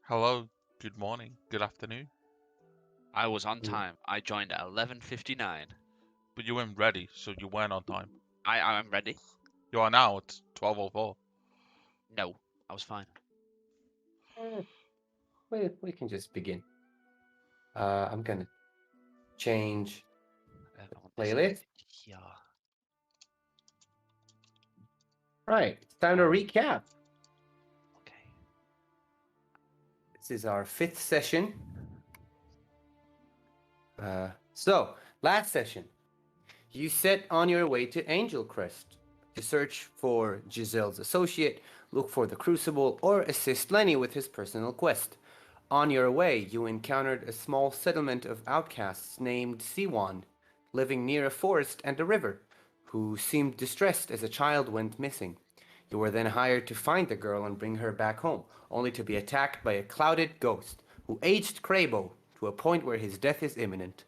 Hello, good morning, good afternoon. I was on Mm. time. I joined at 11:59. But you weren't ready, so you weren't on time. I'm ready. You are now, it's 12:04. No, I was fine. Eh, we can just begin. I'm gonna change I want this playlist. here. Right, it's time to recap. Okay. This is our 5th session. So, last session, you set on your way to Angel Crest to search for Giselle's associate, look for the Crucible, or assist Lenny with his personal quest. On your way, you encountered a small settlement of outcasts named Siwan, living near a forest and a river, who seemed distressed as a child went missing. You were then hired to find the girl and bring her back home, only to be attacked by a clouded ghost, who aged Crabo to a point where his death is imminent.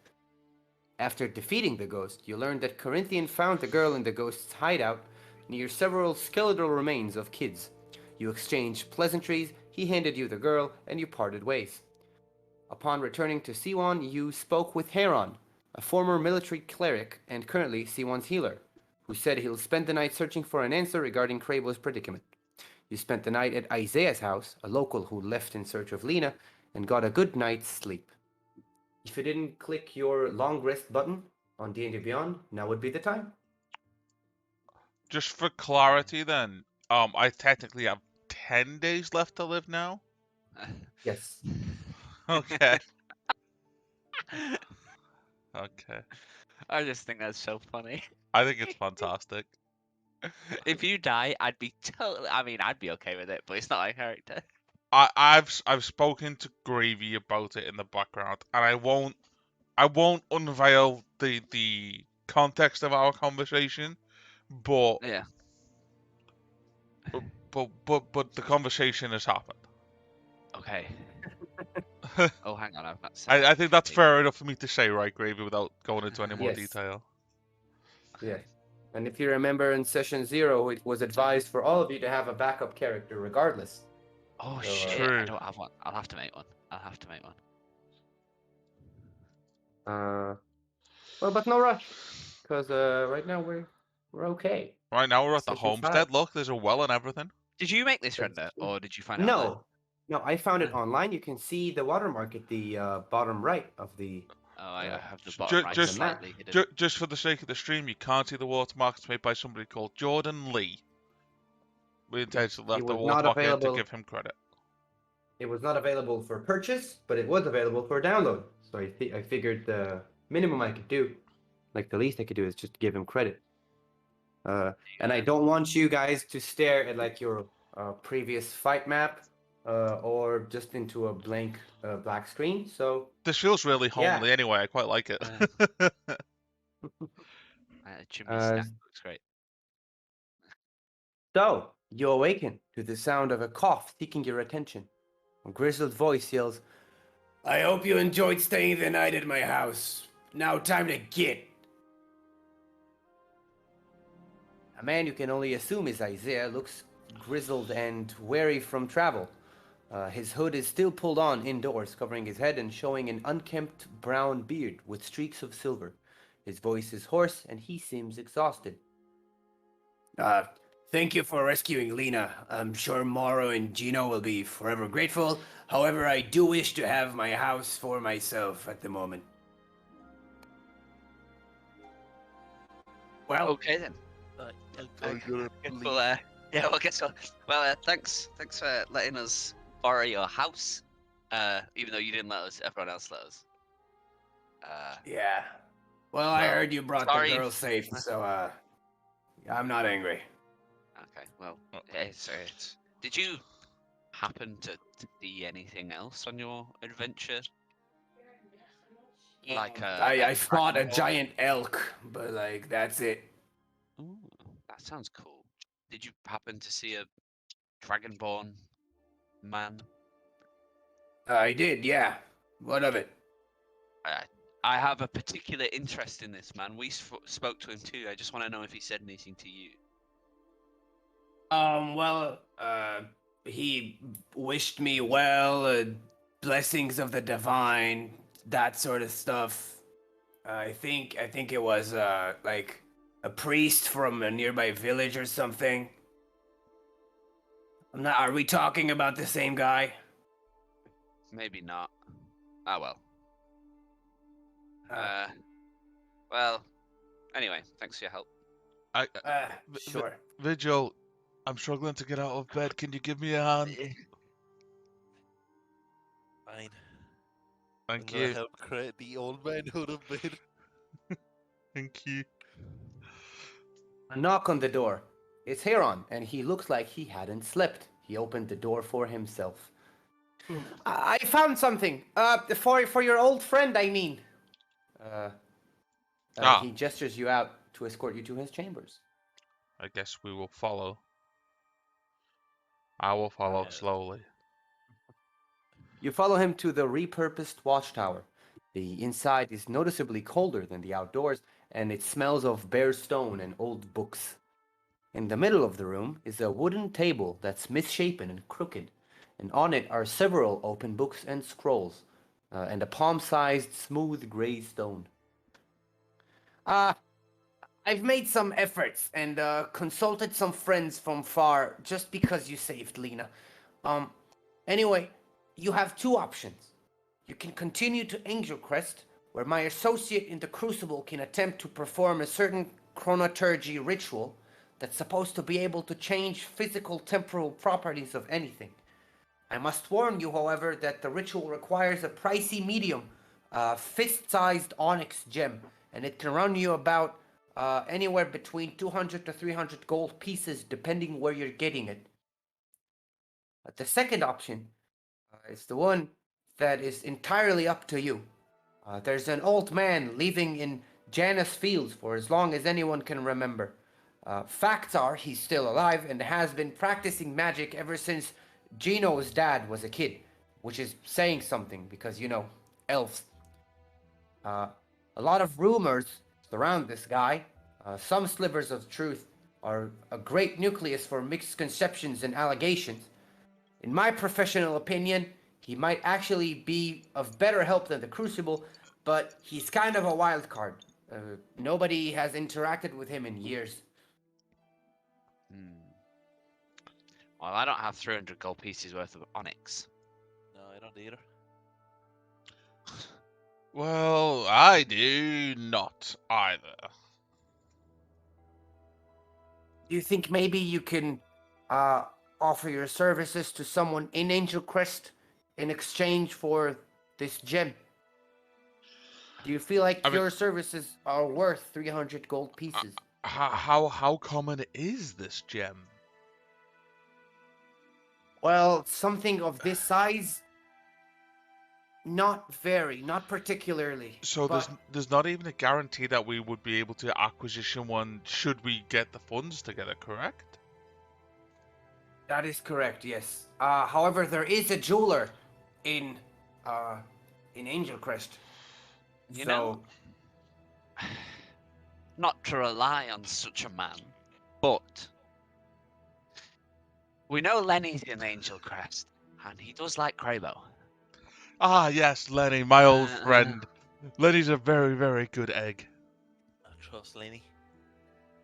After defeating the ghost, you learned that Corinthian found the girl in the ghost's hideout near several skeletal remains of kids. You exchanged pleasantries, he handed you the girl, and you parted ways. Upon returning to Siwan, you spoke with Heron, a former military cleric and currently Siwan's healer, who said he'll spend the night searching for an answer regarding Crabo's predicament. You spent the night at Isaiah's house, a local who left in search of Lena, and got a good night's sleep. If you didn't click your long rest button on D&D Beyond, now would be the time. Just for clarity then, I technically have 10 days left to live now? Yes. Okay. Okay. I just think that's so funny. I think it's fantastic. If you die, I'd be totally. I mean, I'd be okay with it, but it's not my character. I've spoken to Gravy about it in the background, and I won't unveil the context of our conversation, but Yeah. but the conversation has happened. Okay. Oh, hang on, I've not said I think that's anything. fair enough for me to say, right, Gravy, without going into any more Yes. detail. Yes. And if you remember in session 0, it was advised for all of you to have a backup character regardless. Oh So, shit! True. I don't have one. I'll have to make one. I'll have to make one. well, but no rush, because right now we're okay. Right now we're at the Session homestead. 5. Look, there's a well and everything. Did you make this That's render, true. or did you find it online? No, I found it Oh. online. You can see the watermark at the bottom right of the. Oh, I Uh, have the Ju- bottom right just- slightly hidden. Just for the sake of the stream, you can't see the watermark. It's made by somebody called Jordan Lee. We intentionally left the was not watermark in to available. give him credit. It was not available for purchase, but it was available for download. So I figured the minimum I could do, like the least I could do, is just give him credit. And I don't want you guys to stare at like your previous fight map or just into a blank black screen. So This feels really Yeah. homely anyway. I quite like it. Jimmy's stack looks great. So, you awaken to the sound of a cough seeking your attention. A grizzled voice yells, "I hope you enjoyed staying the night at my house. Now time to get." A man you can only assume is Isaiah looks grizzled and weary from travel. His hood is still pulled on indoors, covering his head and showing an unkempt brown beard with streaks of silver. His voice is hoarse and he seems exhausted. Thank you for rescuing Lena. I'm sure Morrow and Gino will be forever grateful. However, I do wish to have my house for myself at the moment. Well, Okay then. Well, yeah, well, guess what? Well, thanks for letting us borrow your house. Even though you didn't let us, everyone else let us. yeah. Well, I Well, heard you brought sorry. the girl safe, so I'm not angry. Okay, well, did you happen to see anything else on your adventure? Like I fought a dragonborn? giant elk, but like that's it. Ooh, that sounds cool. Did you happen to see a dragonborn man? I did, yeah. What of it? I have a particular interest in this man. We spoke to him too. I just want to know if he said anything to you. Well, he wished me well, blessings of the divine, that sort of stuff. I think it was like a priest from a nearby village or something. I'm not. Are we talking about the same guy? Maybe not. Ah, well. Uh, Well, anyway, thanks for your help. Sure. Vigil, I'm struggling to get out of bed. Can you give me a hand? Fine. Thank I'm gonna you. help create the old man out of bed. Thank you. A knock on the door. It's Heron, and he looks like he hadn't slept. He opened the door for himself. I found something. For your old friend, I mean. He gestures you out to escort you to his chambers. I guess we will follow. I will follow slowly. You follow him to the repurposed watchtower. The inside is noticeably colder than the outdoors, and it smells of bare stone and old books. In the middle of the room is a wooden table that's misshapen and crooked, and on it are several open books and scrolls, and a palm-sized smooth gray stone. I've made some efforts and consulted some friends from far just because you saved Lena. Anyway, you have two options. You can continue to Angel Crest, where my associate in the Crucible can attempt to perform a certain chronoturgy ritual that's supposed to be able to change physical temporal properties of anything. I must warn you, however, that the ritual requires a pricey medium, fist-sized onyx gem, and it can run you about anywhere between 200 to 300 gold pieces, depending where you're getting it. The second option is the one that is entirely up to you. There's an old man living in Janus Fields for as long as anyone can remember. Facts are he's still alive and has been practicing magic ever since Gino's dad was a kid, which is saying something because, you know, elves. A lot of rumors surround this guy. Some slivers of truth are a great nucleus for mixed conceptions and allegations. In my professional opinion, he might actually be of better help than the Crucible, but he's kind of a wild card. Nobody has interacted with him in years. Well, I don't have 300 gold pieces worth of onyx. No, I don't either. Well, I do not either. Do you think maybe you can offer your services to someone in Angel Crest in exchange for this gem? Do you feel like your services are worth 300 gold pieces? How common is this gem? Well, something of this size, not particularly. So but there's not even a guarantee that we would be able to acquisition one should we get the funds together, correct? That is correct, yes. However, there is a jeweler in Angel Crest. You know, not to rely on such a man, but we know Lenny's in Angel Crest, and he does like Crabo. Ah, yes, Lenny, my old friend. Lenny's a very, very good egg. I trust Lenny.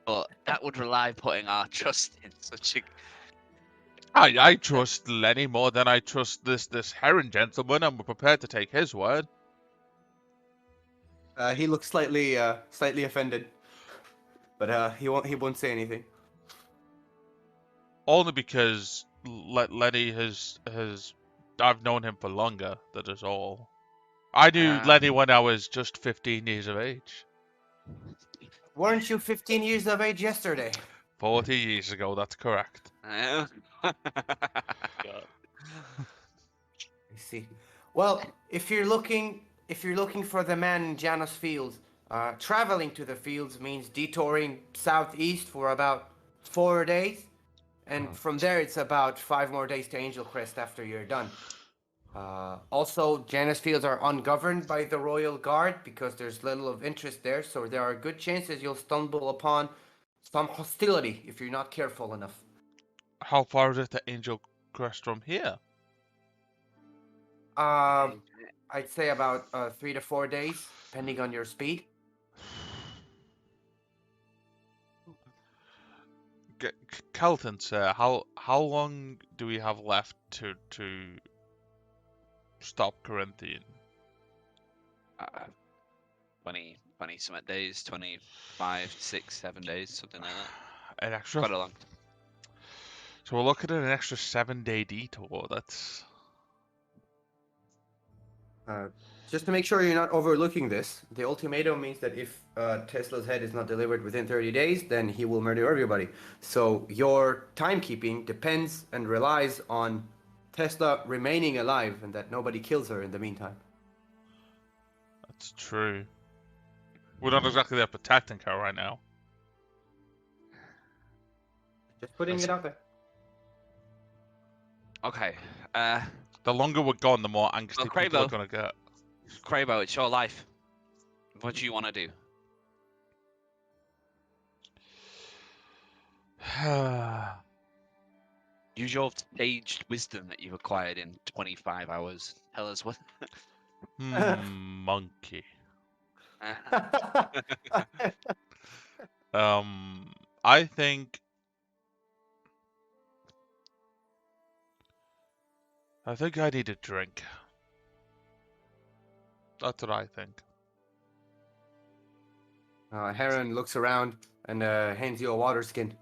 But that would rely putting our trust in such a... I trust Lenny more than I trust this Heron gentleman, and we're prepared to take his word. He looks slightly offended, but he won't say anything. Only because Lenny has I've known him for longer. That is all. I knew Lenny when I was just 15 years of age. Weren't you 15 years of age yesterday? 40 years ago. That's correct. God. I see. Well, if you're looking for the man in Janus Fields, traveling to the fields means detouring southeast for about 4 days, and from there it's about 5 more days to Angel Crest after you're done. Also, Janus Fields are ungoverned by the Royal Guard because there's little of interest there, so there are good chances you'll stumble upon some hostility if you're not careful enough. How far is it to Angel Crest from here? I'd say about 3 to 4 days, depending on your speed. Kelton, sir, how long do we have left to stop Corinthian? 20 something days, 25, 6, 7 days, something like that. An extra. Quite a long. So we're looking at an extra 7-day detour. That's. Just to make sure you're not overlooking this, the ultimatum means that if Tesla's head is not delivered within 30 days, then he will murder everybody. So your timekeeping depends and relies on Tesla remaining alive and that nobody kills her in the meantime. That's true. We're not exactly there protecting her right now. Just putting it out there. Okay. The longer we're gone, the more angsty people are Cravo. gonna get. Cravo, it's your life. What do you want to do? Use your aged wisdom that you've acquired in 25 hours. Tell us what. Monkey. I think. I need a drink. That's what I think. Heron looks around and hands you a water skin.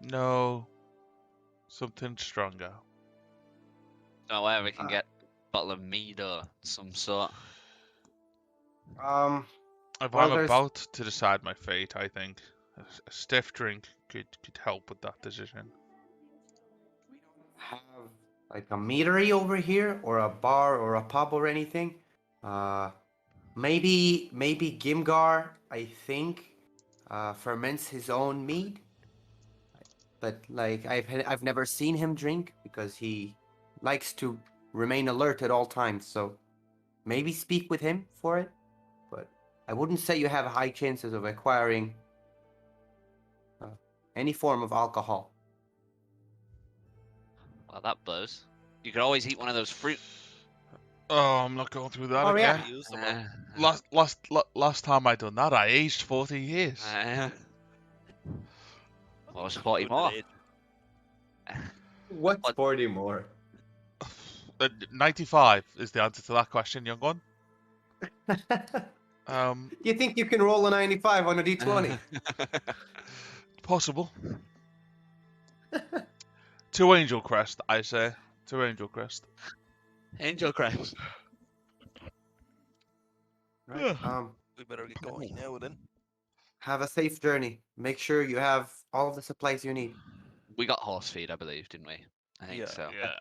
No. Something stronger. No, where we can get a bottle of mead or some sort. If Well, I'm there's- about to decide my fate, I think a stiff drink could help with that decision. Have like a meadery over here or a bar or a pub or anything. Maybe Gimgar, I think, ferments his own mead. But like I've never seen him drink because he likes to remain alert at all times. So maybe speak with him for it. But I wouldn't say you have high chances of acquiring any form of alcohol. Well, that blows. You could always eat one of those fruit. Oh, I'm not going through that Oh, yeah. again. Use them all. Last time I done that, I aged 40 years. Well, it's 40 Good more. age. What's What? 40 more? 95 is the answer to that question, young one. You think you can roll a 95 on a d20? Possible. 2 Angel Crest, I say. 2 Angel Crest. Angel Crest. Right. We better get going now then. Have a safe journey. Make sure you have all of the supplies you need. We got horse feed, I believe, didn't we? I think Yeah. so. Yeah.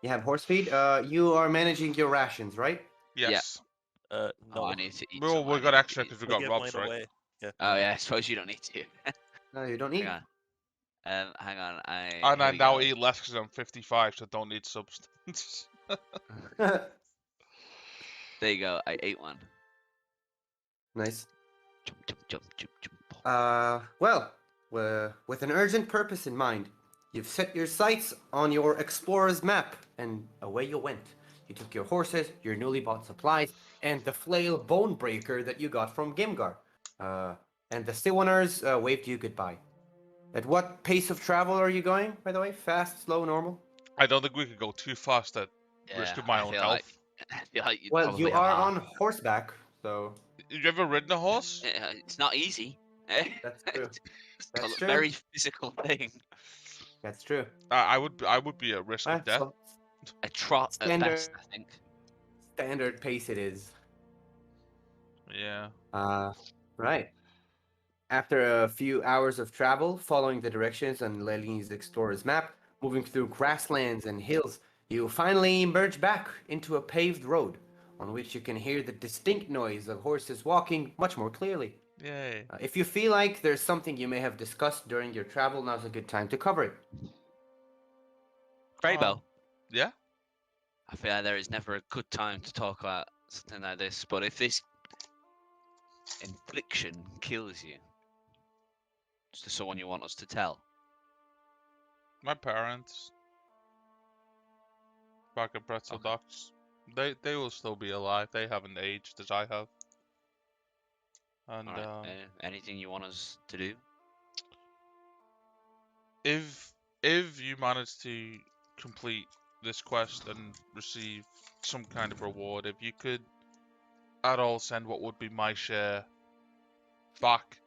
You have horse feed. You are managing your rations, right? Yes. Oh, No. I need to eat Well, some. we I got need to extra eat- because we I got gave robs, mine right? away. Yeah. Oh yeah, I suppose you don't need to. No, you don't need. Hang on. Hang on. And Here I we now go. eat less because I'm 55, so don't need substance. There you go. I ate one. Nice. Jump, jump, jump, jump, jump. Well, with an urgent purpose in mind, you've set your sights on your explorer's map, and away you went. You took your horses, your newly bought supplies, and the flail bone breaker that you got from Gimgar. And the Siwaners waved you goodbye. At what pace of travel are you going, by the way? Fast, slow, normal? I don't think we could go too fast at risk of my own feel health. like I feel like you'd Well, probably you have are a- on horseback, so You ever ridden a horse? It's not easy. that's true. It's That's a true. very physical thing. That's true. I would be at risk of death. So A trot at Standard. best, I think. standard pace it is. Yeah. Right. After a few hours of travel, following the directions on Leline's explorer's map, moving through grasslands and hills, you finally emerge back into a paved road, on which you can hear the distinct noise of horses walking much more clearly. Yay. If you feel like there's something you may have discussed during your travel, now's a good time to cover it. Crabo. Yeah? I feel like there is never a good time to talk about something like this, but if this infliction kills you, is there someone you want us to tell? My parents. back at Pretzel Okay. Docks. They will still be alive. They haven't aged as I have. And All right. Anything you want us to do? if you manage to complete this quest and receive some kind of reward, if you could at all send what would be my share back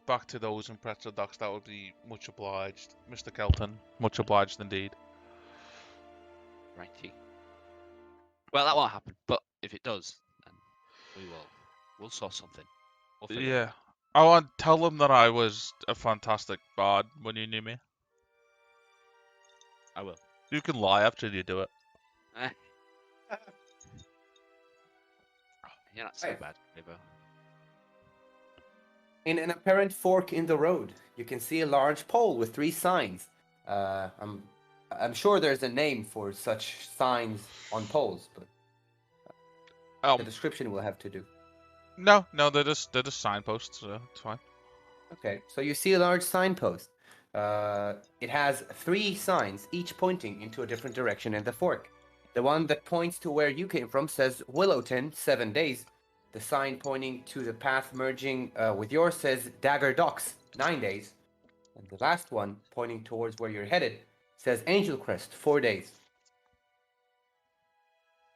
back to those in Pretzel Docks, that would be much obliged, Mr. Kelton. Much obliged indeed. Righty. Well, that won't happen. But if it does, then we'll sort something. We'll figure it Yeah. out. I want to tell them that I was a fantastic bard when you knew me. I will. You can lie after you do it. You're not so Right. bad, Rebo. In an apparent fork in the road, you can see a large pole with 3 signs. I'm sure there's a name for such signs on poles, but the description will have to do. No, they're just signposts, so it's fine. Okay, so you see a large signpost. It has 3 signs, each pointing into a different direction in the fork. The one that points to where you came from says Willowton, 7 days. The sign pointing to the path merging with yours says Dagger Docks, 9 days. And the last one, pointing towards where you're headed, says Angel Crest, 4 days.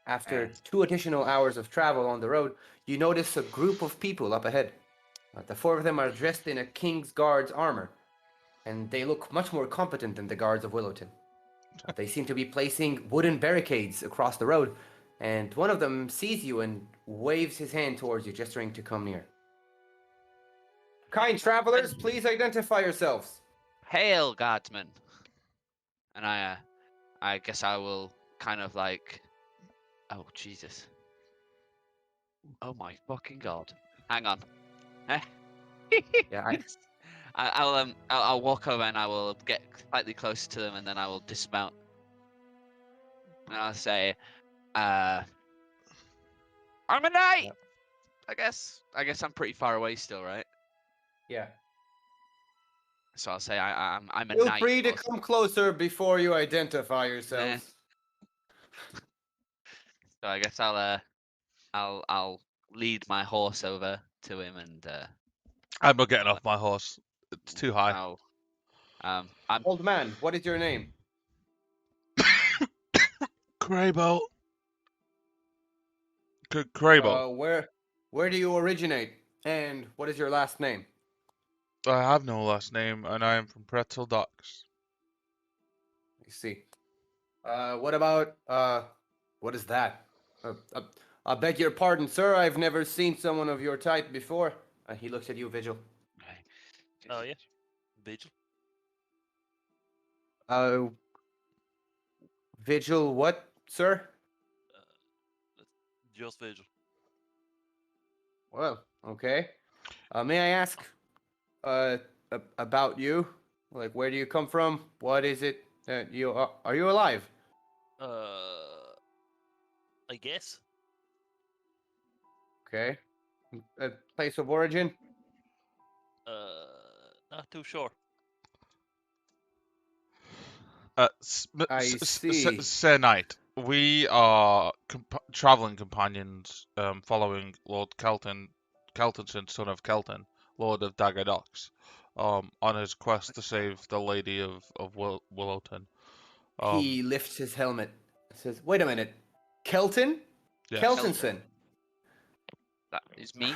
After 2 additional hours of travel on the road, you notice a group of people up ahead. The 4 of them are dressed in a King's Guard's armor, and they look much more competent than the guards of Willowton. They seem to be placing wooden barricades across the road, and one of them sees you and waves his hand towards you, gesturing to come near. Kind travelers, please identify yourselves. Hail, guardsmen. And I guess I will kind of like. Oh Jesus. Oh my fucking god. Hang on. Yeah, I'll walk over and I will get slightly closer to them and then I will dismount. And I'll say, I'm a knight. Yep. I guess I'm pretty far away still, right? yeah. So I'll say I'm a Feel knight. free to but- come closer before you identify yourselves. So I guess I'll lead my horse over to him and I'm not getting off my horse. It's too high. I'm Old man, what is your name? Craybolt. Craybolt. Where do you originate? And what is your last name? I have no last name, and I am from Pretzel Docks. I see. What about what is that? I beg your pardon, sir. I've never seen someone of your type before. He looks at you, Vigil. Oh yeah, Vigil. Vigil, what, sir? Just Vigil. Well, okay. May I ask, about you? Like, where do you come from? What is it that you are you alive? I guess. Okay. A place of origin? Not too sure. I see. Sir Knight, we are traveling companions, following Lord Keltonson, son of Kelton, Lord of Dagger Docks, on his quest to save the Lady of Willowton. He lifts his helmet. Says, "Wait a minute, Kelton? Yes. Keltonson? That is me.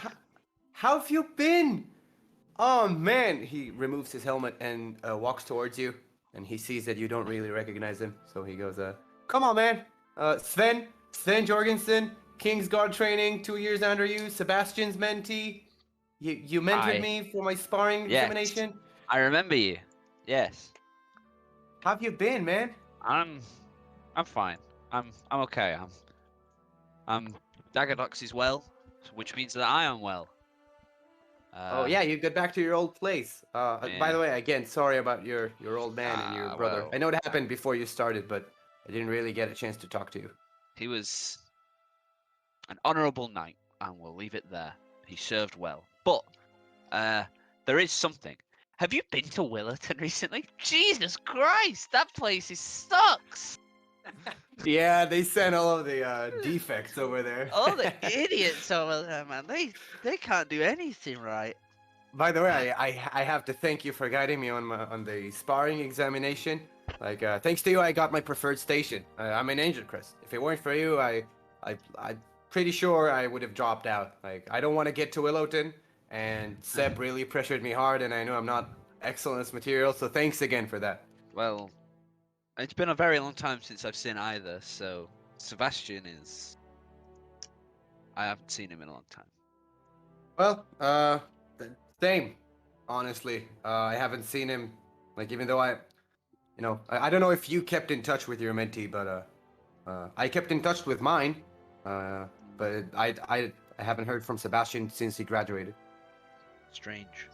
How have you been? Oh man!" He removes his helmet and walks towards you, and he sees that you don't really recognize him. So he goes, "Come on, man. Sven Jorgensen, King's Guard training, 2 years under you. Sebastian's mentee. You mentored Hi. me for my sparring Yes. examination. I remember you. Yes. How have you been, man?" I'm fine. I'm okay. I'm Daggerdox is well, which means that I am well. Oh yeah, you get back to your old place. By yeah. the way, again, sorry about your old man and your brother. well, I know it happened before you started, but I didn't really get a chance to talk to you. He was an honourable knight, and we'll leave it there. He served well. But there is something. Have you been to Willerton recently? Jesus Christ, that place sucks. Yeah, they sent all of the defects over there. All the idiots over there, man. They can't do anything right. By the way, I have to thank you for guiding me on the sparring examination. Like, thanks to you, I got my preferred station. I'm in Angel Crest. If it weren't for you, I'm pretty sure I would have dropped out. Like, I don't want to get to Willowton, and Seb really pressured me hard, and I know I'm not excellence material, so thanks again for that. Well, it's been a very long time since I've seen either, so Sebastian is. I haven't seen him in a long time. Well, same, honestly. I haven't seen him, like, even though I don't know if you kept in touch with your mentee, but I kept in touch with mine. But I haven't heard from Sebastian since he graduated. Strange.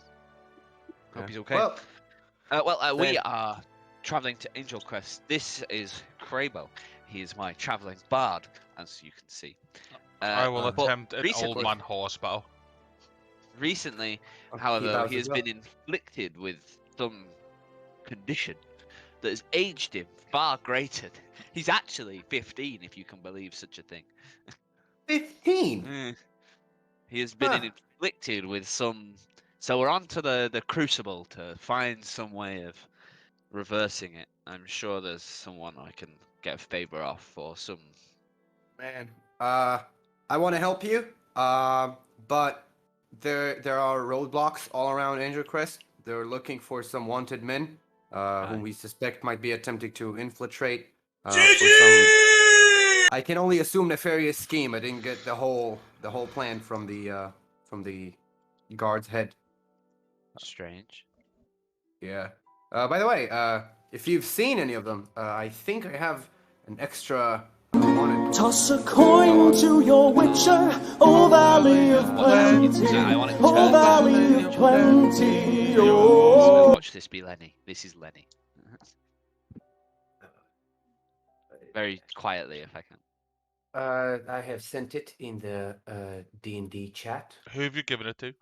Hope Yeah. he's okay. Well, We then- are traveling to Angel Crest. This is Crabo. He is my traveling bard, as you can see. I will but attempt an old recently- man horsepower. Recently, I'll keep however, ours he as has well. been inflicted with some condition that has aged him far greater. He's actually 15, if you can believe such a thing. 15. He has been Huh. inflicted with some. So we're on to the crucible to find some way of reversing it. I'm sure there's someone I can get a favor off or some. Man, I want to help you. But there are roadblocks all around Angel Crest. They're looking for some wanted men, whom we suspect might be attempting to infiltrate. For some, I can only assume nefarious scheme. I didn't get the whole plan from the guard's head. Strange. Yeah. By the way, if you've seen any of them, I think I have an extra wanted. Toss a coin to your witcher, O Valley of Plenty, I want it O turned. Valley of Plenty, So oh. watch this be Lenny. This is Lenny. Very quietly, if I can. I have sent it in the D&D chat. Who have you given it to?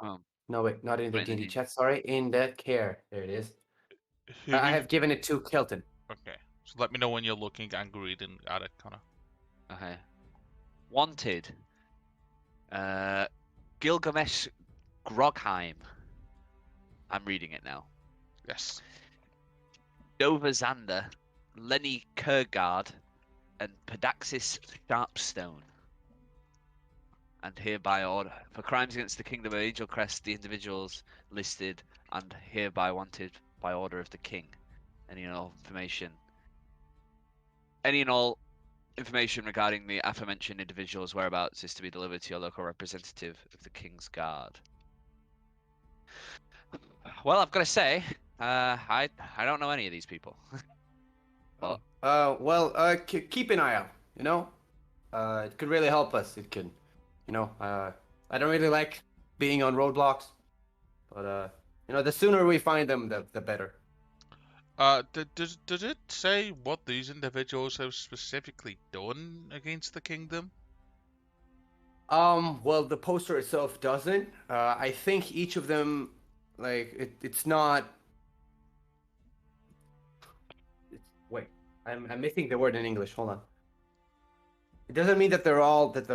No, wait, not in the Right in the D&D D- chat. Sorry, in the C.A.R.E. There it is. Who I you- have given it to Kelton. Okay. So let me know when you're looking and reading at it, Connor. Okay. Wanted. Gilgamesh Grogheim. I'm reading it now. Yes. Dover Zander, Lenny Kurgard, and Pedaxis Sharpstone. And hereby order for crimes against the Kingdom of Angel Crest, the individuals listed and hereby wanted by order of the King. Any and all information regarding the aforementioned individuals' whereabouts is to be delivered to your local representative of the King's Guard. Well, I've got to say, I don't know any of these people. Well, keep an eye out. You know, it could really help us. It could, I don't really like being on roadblocks, but the sooner we find them, the better. Does it say what these individuals have specifically done against the kingdom? Well, the poster itself doesn't. I think each of them, like, it's not. Wait, I'm missing the word in English. Hold on. It doesn't mean that they've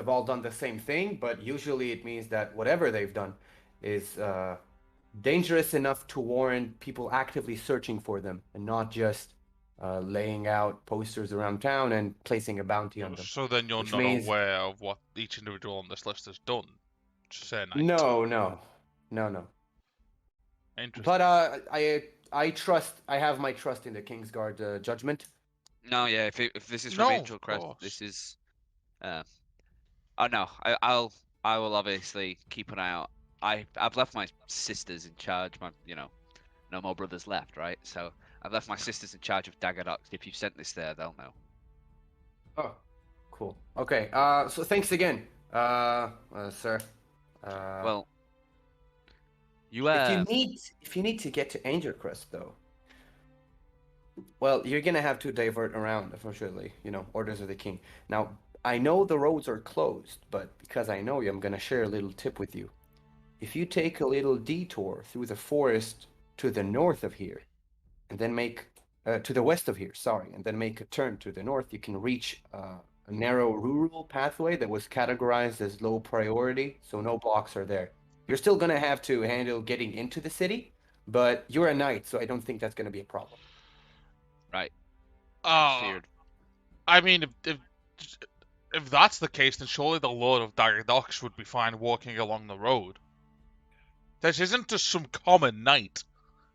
all done the same thing, but usually it means that whatever they've done is dangerous enough to warrant people actively searching for them, and not just laying out posters around town and placing a bounty on them. So then you're Which not means- aware of what each individual on this list has done. Say night. No. Interesting. But I have my trust in the Kingsguard judgment. No, yeah. If this is from No, Angel of Crest, course. this is. Oh no, I will obviously keep an eye out. I've left my sisters in charge. No more brothers left, right? So I've left my sisters in charge of Daggerdox. If you've sent this there, they'll know. Oh, cool. Okay. So thanks again, sir. Well, you if you need to get to Angel Crest, though, well, you're gonna have to divert around, unfortunately. Orders of the king. Now, I know the roads are closed, but because I know you, I'm gonna share a little tip with you. If you take a little detour through the forest to the north of here, and then make to the west of here, sorry, and then make a turn to the north, you can reach a narrow rural pathway that was categorized as low priority, so no blocks are there. You're still gonna have to handle getting into the city, but you're a knight, so I don't think that's gonna be a problem. Right. Uh, Feared. I mean, if that's the case, then surely the Lord of Dire Docks would be fine walking along the road. This isn't just some common knight.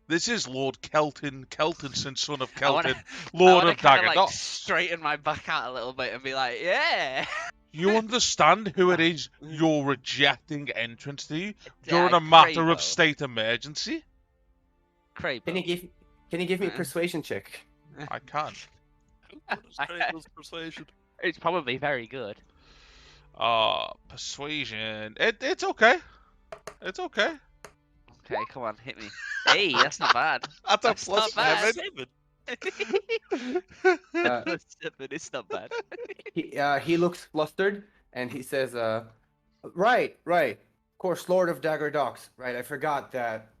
This is Lord Keltonson, son of I want Kelton, to Lord of kind of Dagger like Docks. straighten my back out a little bit and be like, yeah. You understand who it is you're rejecting entrance to during Yeah, a matter of Crabo. state emergency? Can Crabo. you give me a persuasion check? I can. What is Kratos' persuasion? It's probably very good. Persuasion. It's okay. It's okay. Okay, come on, hit me. Hey, that's not bad. That's a That's plus not bad. 7. Plus 7, it's not bad. He looks flustered and he says, right. Of course, Lord of Dagger Docks. Right, I forgot that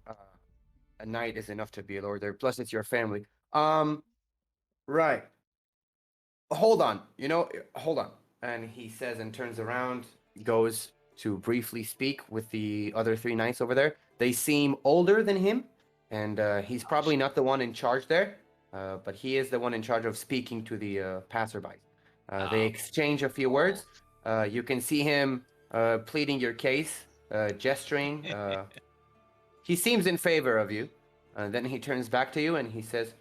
a knight is enough to be a lord there. Plus, it's your family. Right. Hold on. Hold on. And he says and turns around, goes to briefly speak with the other 3 knights over there. They seem older than him, and he's probably not the one in charge there, but he is the one in charge of speaking to the passerby. They exchange a few words. You can see him pleading your case, gesturing. He seems in favor of you. Then he turns back to you and he says,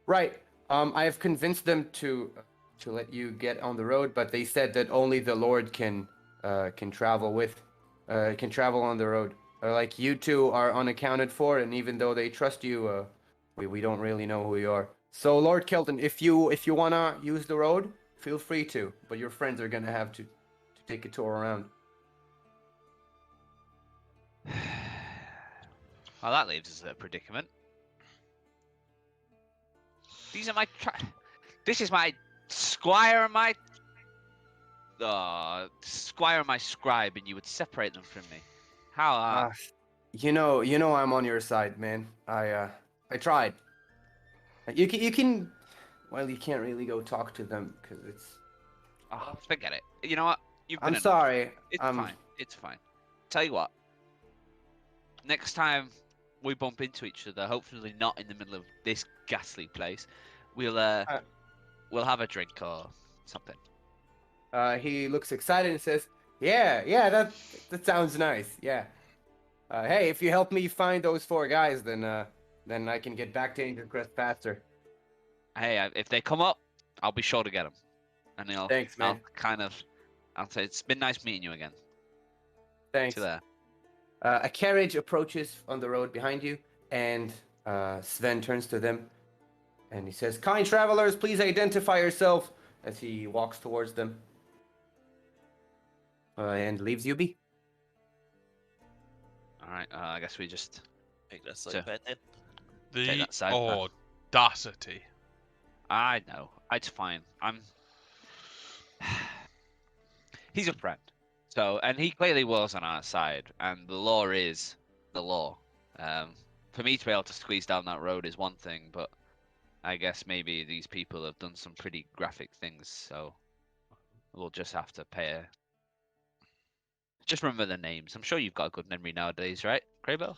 right, I have convinced them to let you get on the road, but they said that only the Lord can travel on the road. Like you two are unaccounted for, and even though they trust you, we don't really know who you are. So Lord Kelton, if you wanna use the road, feel free to, but your friends are gonna have to take a tour around. Well, that leaves us at a predicament. These are my. This is my squire and my. Squire and my scribe, and you would separate them from me. How? You know I'm on your side, man. I tried. You can. Well, you can't really go talk to them because it's. Oh, forget it. You know what? You've been I'm enough. sorry. It's fine. It's fine. Tell you what. Next time we bump into each other, hopefully not in the middle of this ghastly place, we'll have a drink or something. He looks excited and says, "Yeah, that sounds nice. Yeah. Hey, if you help me find those 4 guys, then I can get back to Angel Crest faster." Hey, if they come up, I'll be sure to get them. And Thanks, man. I'll say it's been nice meeting you again. Thanks. To there. A carriage approaches on the road behind you, and Sven turns to them, and he says, "Kind travelers, please identify yourself," as he walks towards them, and leaves you be. All right. I guess we just I think that's So- like bet then. Take The that side path. audacity. I know. It's fine. He's a friend. So, and he clearly was on our side, and the law is the law. For me to be able to squeeze down that road is one thing, but I guess maybe these people have done some pretty graphic things, so we'll just have to just remember the names. I'm sure you've got a good memory nowadays, right, Crabo?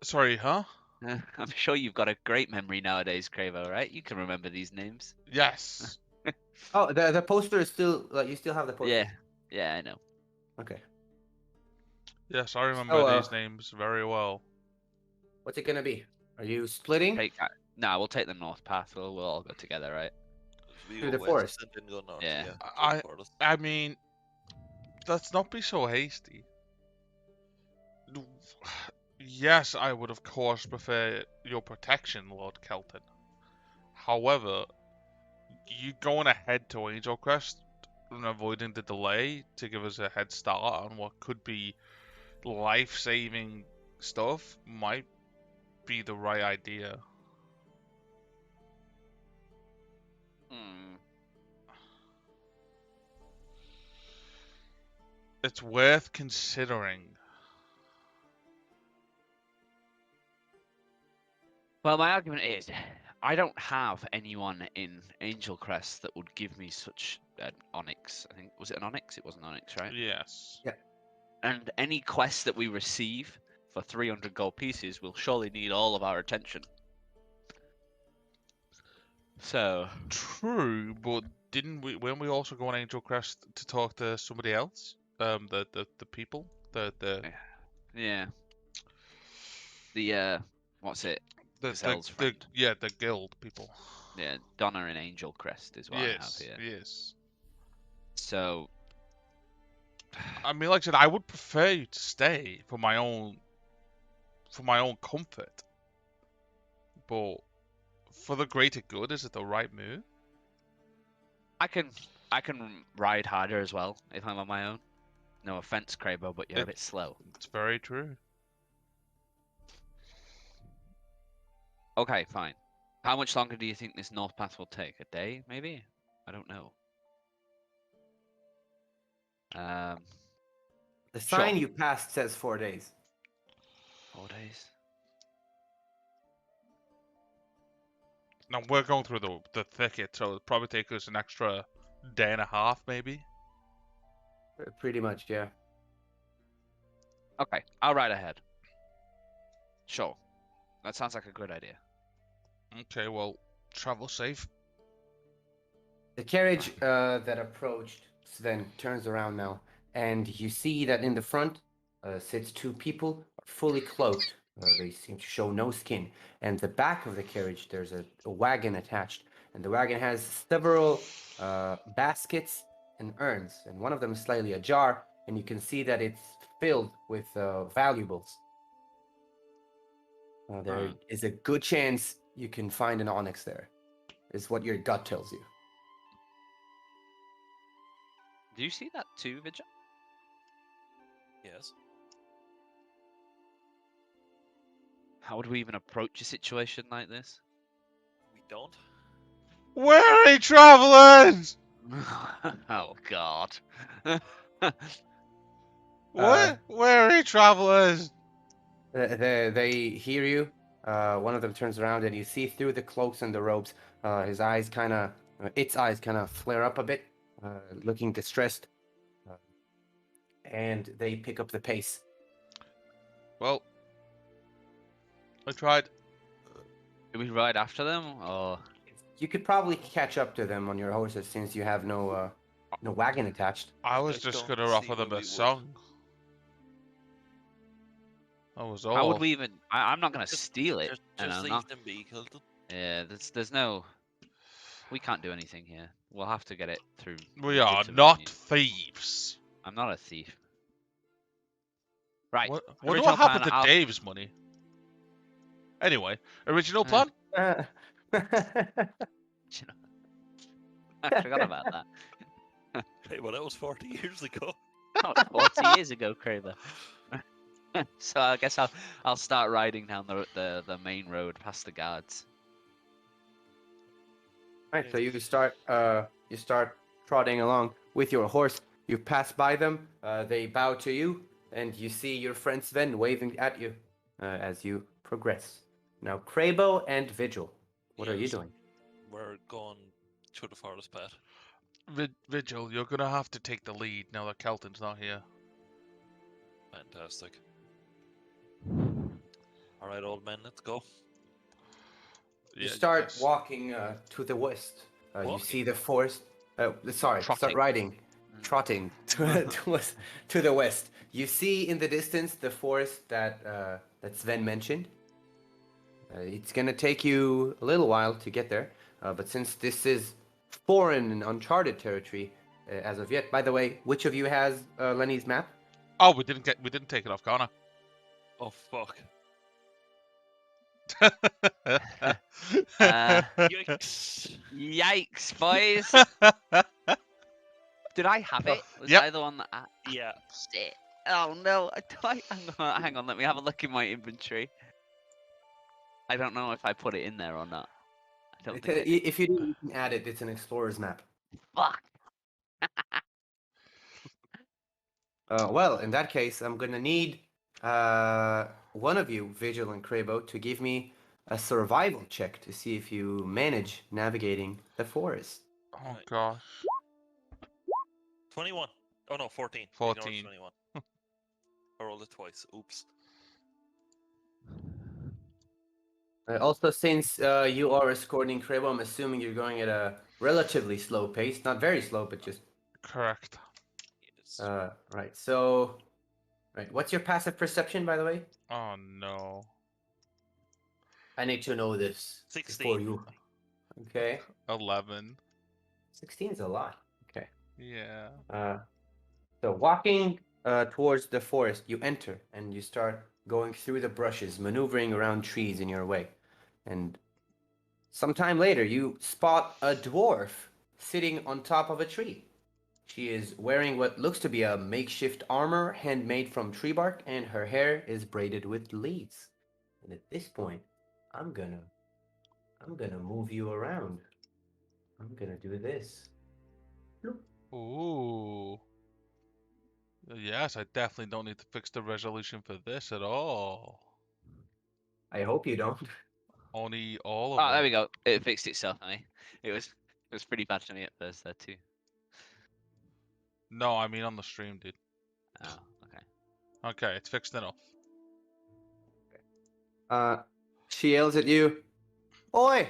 Sorry, huh? I'm sure you've got a great memory nowadays, Cravo, right? You can remember these names. Yes. Oh, the poster is still. You still have the poster. Yeah, I know. Okay. Yes, I remember So, these names very well. What's it gonna be? Are you splitting? We'll take the north path. We'll all go together, right? We Through go the west forest. and then go north. Yeah. Yeah. Regardless. I mean, let's not be so hasty. Yes, I would of course prefer your protection, Lord Kelton. However, you going ahead to Angel Crest and avoiding the delay to give us a head start on what could be life-saving stuff might be the right idea. It's worth considering. Well, my argument is, I don't have anyone in Angel Crest that would give me such an onyx. I think was it an onyx? It wasn't onyx, right? Yes. And any quest that we receive for 300 gold pieces will surely need all of our attention. So, True, but didn't we? Weren't we also go on Angel Crest to talk to somebody else? The people, the yeah. The what's it? Gazelle's friend. the guild people. Yeah, Donna in Angel Crest is what I have Yes, here. yes. So, I mean, like I said, I would prefer you to stay for my own comfort. But for the greater good, is it the right move? I can ride harder as well if I'm on my own. No offense, Crabo, but you're a bit slow. It's very true. Okay, fine. How much longer do you think this north path will take? A day, maybe? I don't know. The Sure. sign you passed says 4 days. 4 days. Now we're going through the thicket, so it'll probably take us an extra day and a half, maybe. Pretty much, yeah. Okay, I'll ride ahead. Sure. That sounds like a good idea. Okay, well, travel safe. The carriage that approached Sven turns around now, and you see that in the front sits two people, fully cloaked. They seem to show no skin. And the back of the carriage, there's a wagon attached, and the wagon has several baskets and urns, and one of them is slightly ajar, and you can see that it's filled with valuables. There is a good chance you can find an onyx there, is what your gut tells you. Do you see that too, Vigil? Yes. How would we even approach a situation like this? We don't. Weary travelers! Oh God. Weary travelers! They hear you. One of them turns around and you see through the cloaks and the robes. Its eyes kind of flare up a bit, looking distressed. And they pick up the pace. Well, I tried. Do we ride after them, or You could probably catch up to them on your horses since you have no wagon attached. I was I just don't gonna see offer them why a we would. song. That was all. how would we even? I'm not gonna Just- steal it, and Just I'm leave not. them be, Hilton. Yeah, there's no. We can't do anything here. We'll have to get it through. We are legitimate not means. thieves. I'm not a thief. Right. Wonder original what happened plan, to I'll- Dave's money. Anyway, original plan? I forgot about that. Hey, well, that was 40 years ago. That was 40 years ago, Kraber. So I guess I'll start riding down the main road past the guards. Right, so you start trotting along with your horse. You pass by them. They bow to you, and you see your friend Sven waving at you as you progress. Now, Crabo and Vigil, what are you Yes. doing? We're going through the forest path. Vigil, you're gonna have to take the lead now that Kelton's not here. Fantastic. All right, old man, let's go. You Yeah, start yes. walking to the west. You Walking? see the forest. Start Trotting. riding, trotting to the west. You see in the distance the forest that Sven mentioned. It's gonna take you a little while to get there, but since this is foreign and uncharted territory as of yet. By the way, which of you has Lenny's map? Oh, we didn't take it off Connor. Oh, fuck. Yikes. Yikes, boys! Did I have it? Was Yep. I the one that? Yeah. Shit. Oh no! Hang on. Let me have a look in my inventory. I don't know if I put it in there or not. I don't think I did. If you do, you can add it. It's an explorer's map. Fuck. Well, in that case, I'm gonna need one of you, Vigil and Crabo, to give me a survival check to see if you manage navigating the forest. Oh Right. gosh. 21. Oh no, 14. Ignore 14. 21. I rolled it twice. Oops. Also, since you are escorting Crebo, I'm assuming you're going at a relatively slow pace. Not very slow, but just... Correct. Yes. right, so... Right, what's your passive perception, by the way? Oh no. I need to know this 16. before you... Okay. 11. 16 is a lot. Okay. Yeah. So walking towards the forest, you enter and you start going through the brushes, maneuvering around trees in your way. And sometime later, you spot a dwarf sitting on top of a tree. She is wearing what looks to be a makeshift armor handmade from tree bark, and her hair is braided with leaves. And at this point, I'm gonna move you around. I'm gonna do this. Ooh. Yes, I definitely don't need to fix the resolution for this at all. I hope you don't. Only all of Oh, there them. we go. It fixed itself, honey. It was pretty bad for me at first there too. No, I mean on the stream, dude. Oh, okay. Okay, it's fixed enough. She yells at you. Oi!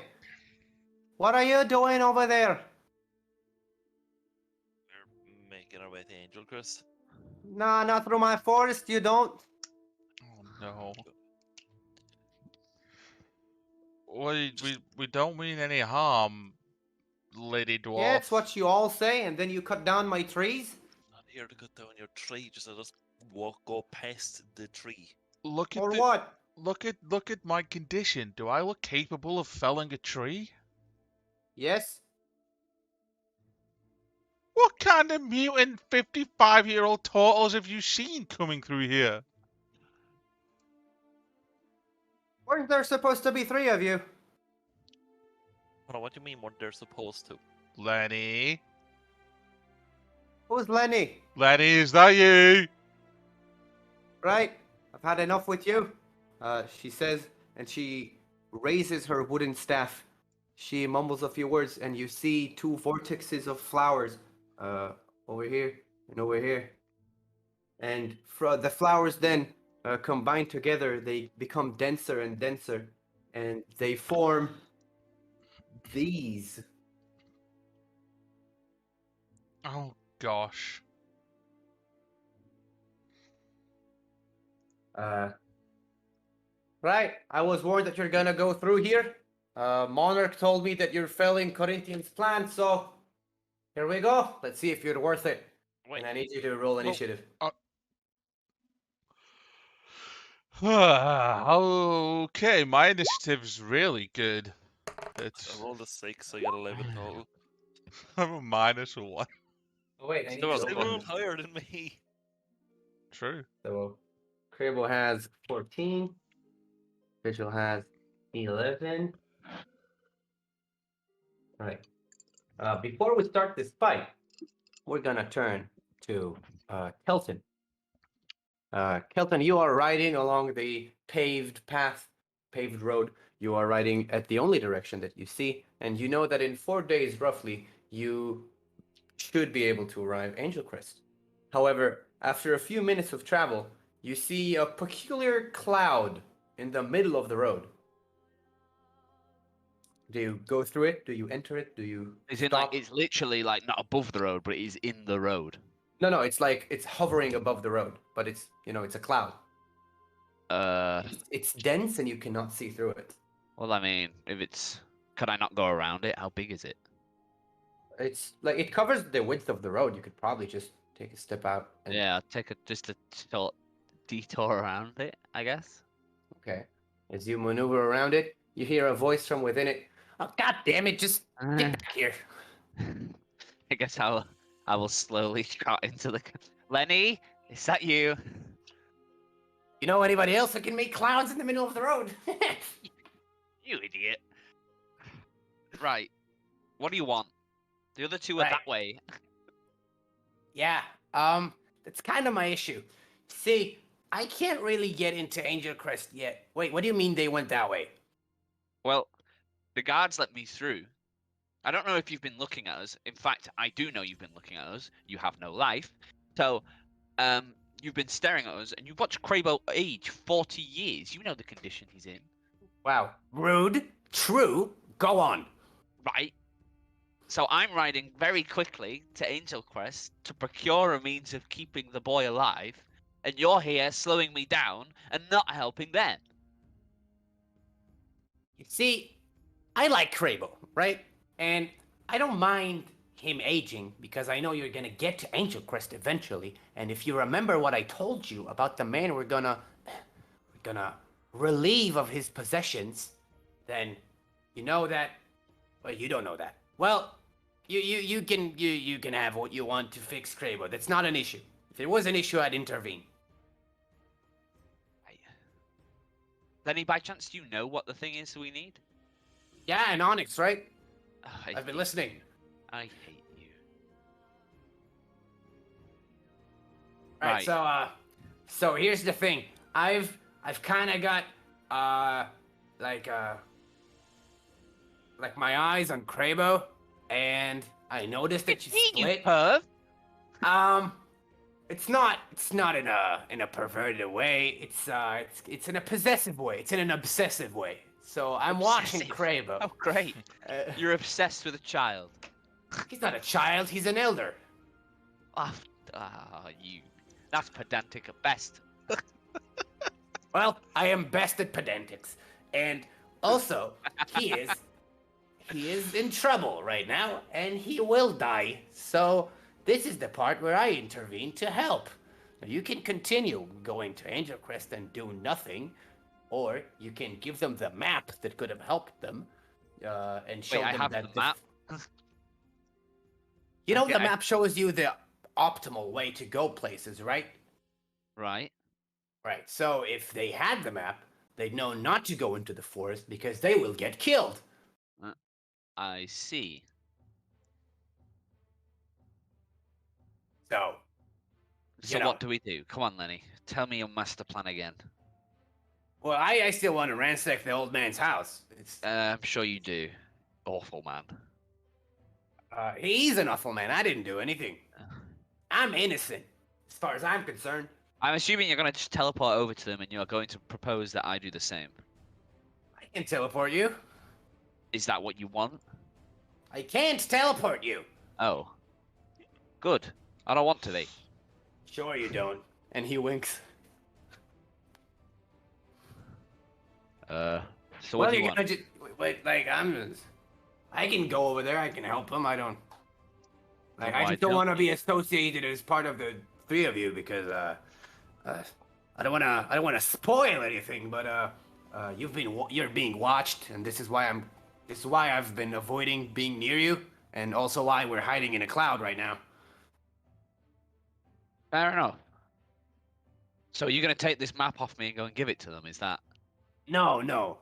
What are you doing over there? We're making our way to Angel Crest. Nah, not through my forest, you don't. Oh no. We don't mean any harm, Lady Dwarf. Yeah, it's what you all say, and then you cut down my trees? Not here to cut down your tree. Just let us go past the tree. Look at Or the what? look at my condition. Do I look capable of felling a tree? Yes? What kind of mutant 55-year-old turtles have you seen coming through here? Weren't there supposed to be 3 of you? Hold on, what do you mean what they're supposed to? Lenny? Who's Lenny? Lenny, is that you? Right? I've had enough with you. She says, and she raises her wooden staff. She mumbles a few words, and you see 2 vortexes of flowers over here and over here. And the flowers then combine together. They become denser and denser, and they form these. Oh gosh. Right, I was warned that you're gonna go through here. Monarch told me that you're felling Corinthian's plan, so here we go. Let's see if you're worth it. Wait, And I need you to roll initiative. Okay, my initiative's really good. It's I rolled a 6, so I got 11 total. I'm a -1. Oh wait, I need Still to has They a roll. rolled higher than me. True. So Cribble has 14. Vigil has 11. Alright. Before we start this fight, we're gonna turn to Kelton. Kelton, you are riding along the paved path, paved road. You are riding at the only direction that you see, and you know that in 4 days, roughly, you should be able to arrive Angel Crest. However, after a few minutes of travel, you see a peculiar cloud in the middle of the road. Do you go through it? Do you enter it? Do you It's in stop? like it's literally like not above the road, but it is in the road. No, it's like it's hovering above the road, but it's it's a cloud. It's dense and you cannot see through it. Well, I mean, if it's, could I not go around it? How big is it? It's like it covers the width of the road. You could probably just take a step out. And... Yeah, I'll take just a short detour around it, I guess. Okay. As you maneuver around it, you hear a voice from within it. Oh, God damn it! Just get back here. I guess I will slowly trot into the. Lenny, is that you? You know anybody else that can make clouds in the middle of the road? You idiot. Right. What do you want? The other 2 are Right. that way. Yeah. That's kind of my issue. See, I can't really get into Angel Crest yet. Wait, what do you mean they went that way? Well, the guards let me through. I don't know if you've been looking at us. In fact, I do know you've been looking at us. You have no life. So, you've been staring at us, and you've watched Crabo age 40 years. You know the condition he's in, Wow. Rude. True. Go on. right? So I'm riding very quickly to Angel Crest to procure a means of keeping the boy alive, and you're here slowing me down and not helping them. You see, I like Crable, right? And I don't mind him aging because I know you're gonna get to Angel Crest eventually. And if you remember what I told you about the man we're gonna relieve of his possessions, then you know that. Well, you don't know that. Well, you can have what you want to fix Crable. That's not an issue. If it was an issue, I'd intervene. Lenny, by chance, do you know what the thing is we need? Yeah, and Onyx, right? Oh, I've been listening. I hate you. Right. So here's the thing. I've kind of got like my eyes on Crabo, and I noticed that you split. Perv. It's not in a perverted way. It's in a possessive way. It's in an obsessive way. So I'm watching Crabo. Oh, great. You're obsessed with a child. He's not a child. He's an elder. You. That's pedantic at best. Well, I am best at pedantics, and also he is in trouble right now, and he will die. So this is the part where I intervene to help. Now, you can continue going to Angel Crest and do nothing, or you can give them the map that could have helped them, and show them I have that the map. You know, Okay, the map shows you the optimal way to go places, right? Right. Right. So if they had the map, they'd know not to go into the forest because they will get killed. I see. So So what do we do? Come on, Lenny. Tell me your master plan again. Well, I still want to ransack the old man's house. I'm sure you do. Awful man. He's an awful man. I didn't do anything. I'm innocent, as far as I'm concerned. I'm assuming you're going to just teleport over to them and you're going to propose that I do the same. I can teleport you. Is that what you want? I can't teleport you. Oh. Good. I don't want to be. Sure you don't. And he winks. So what do you want? Gonna just wait, like I can go over there. I can help him. I don't. Like, I just don't want to be associated as part of the three of you because I don't want to spoil anything. But you're being watched, and this is why I've been avoiding being near you, and also why we're hiding in a cloud right now. Fair enough. So you're going to take this map off me and go and give it to them, is that? No.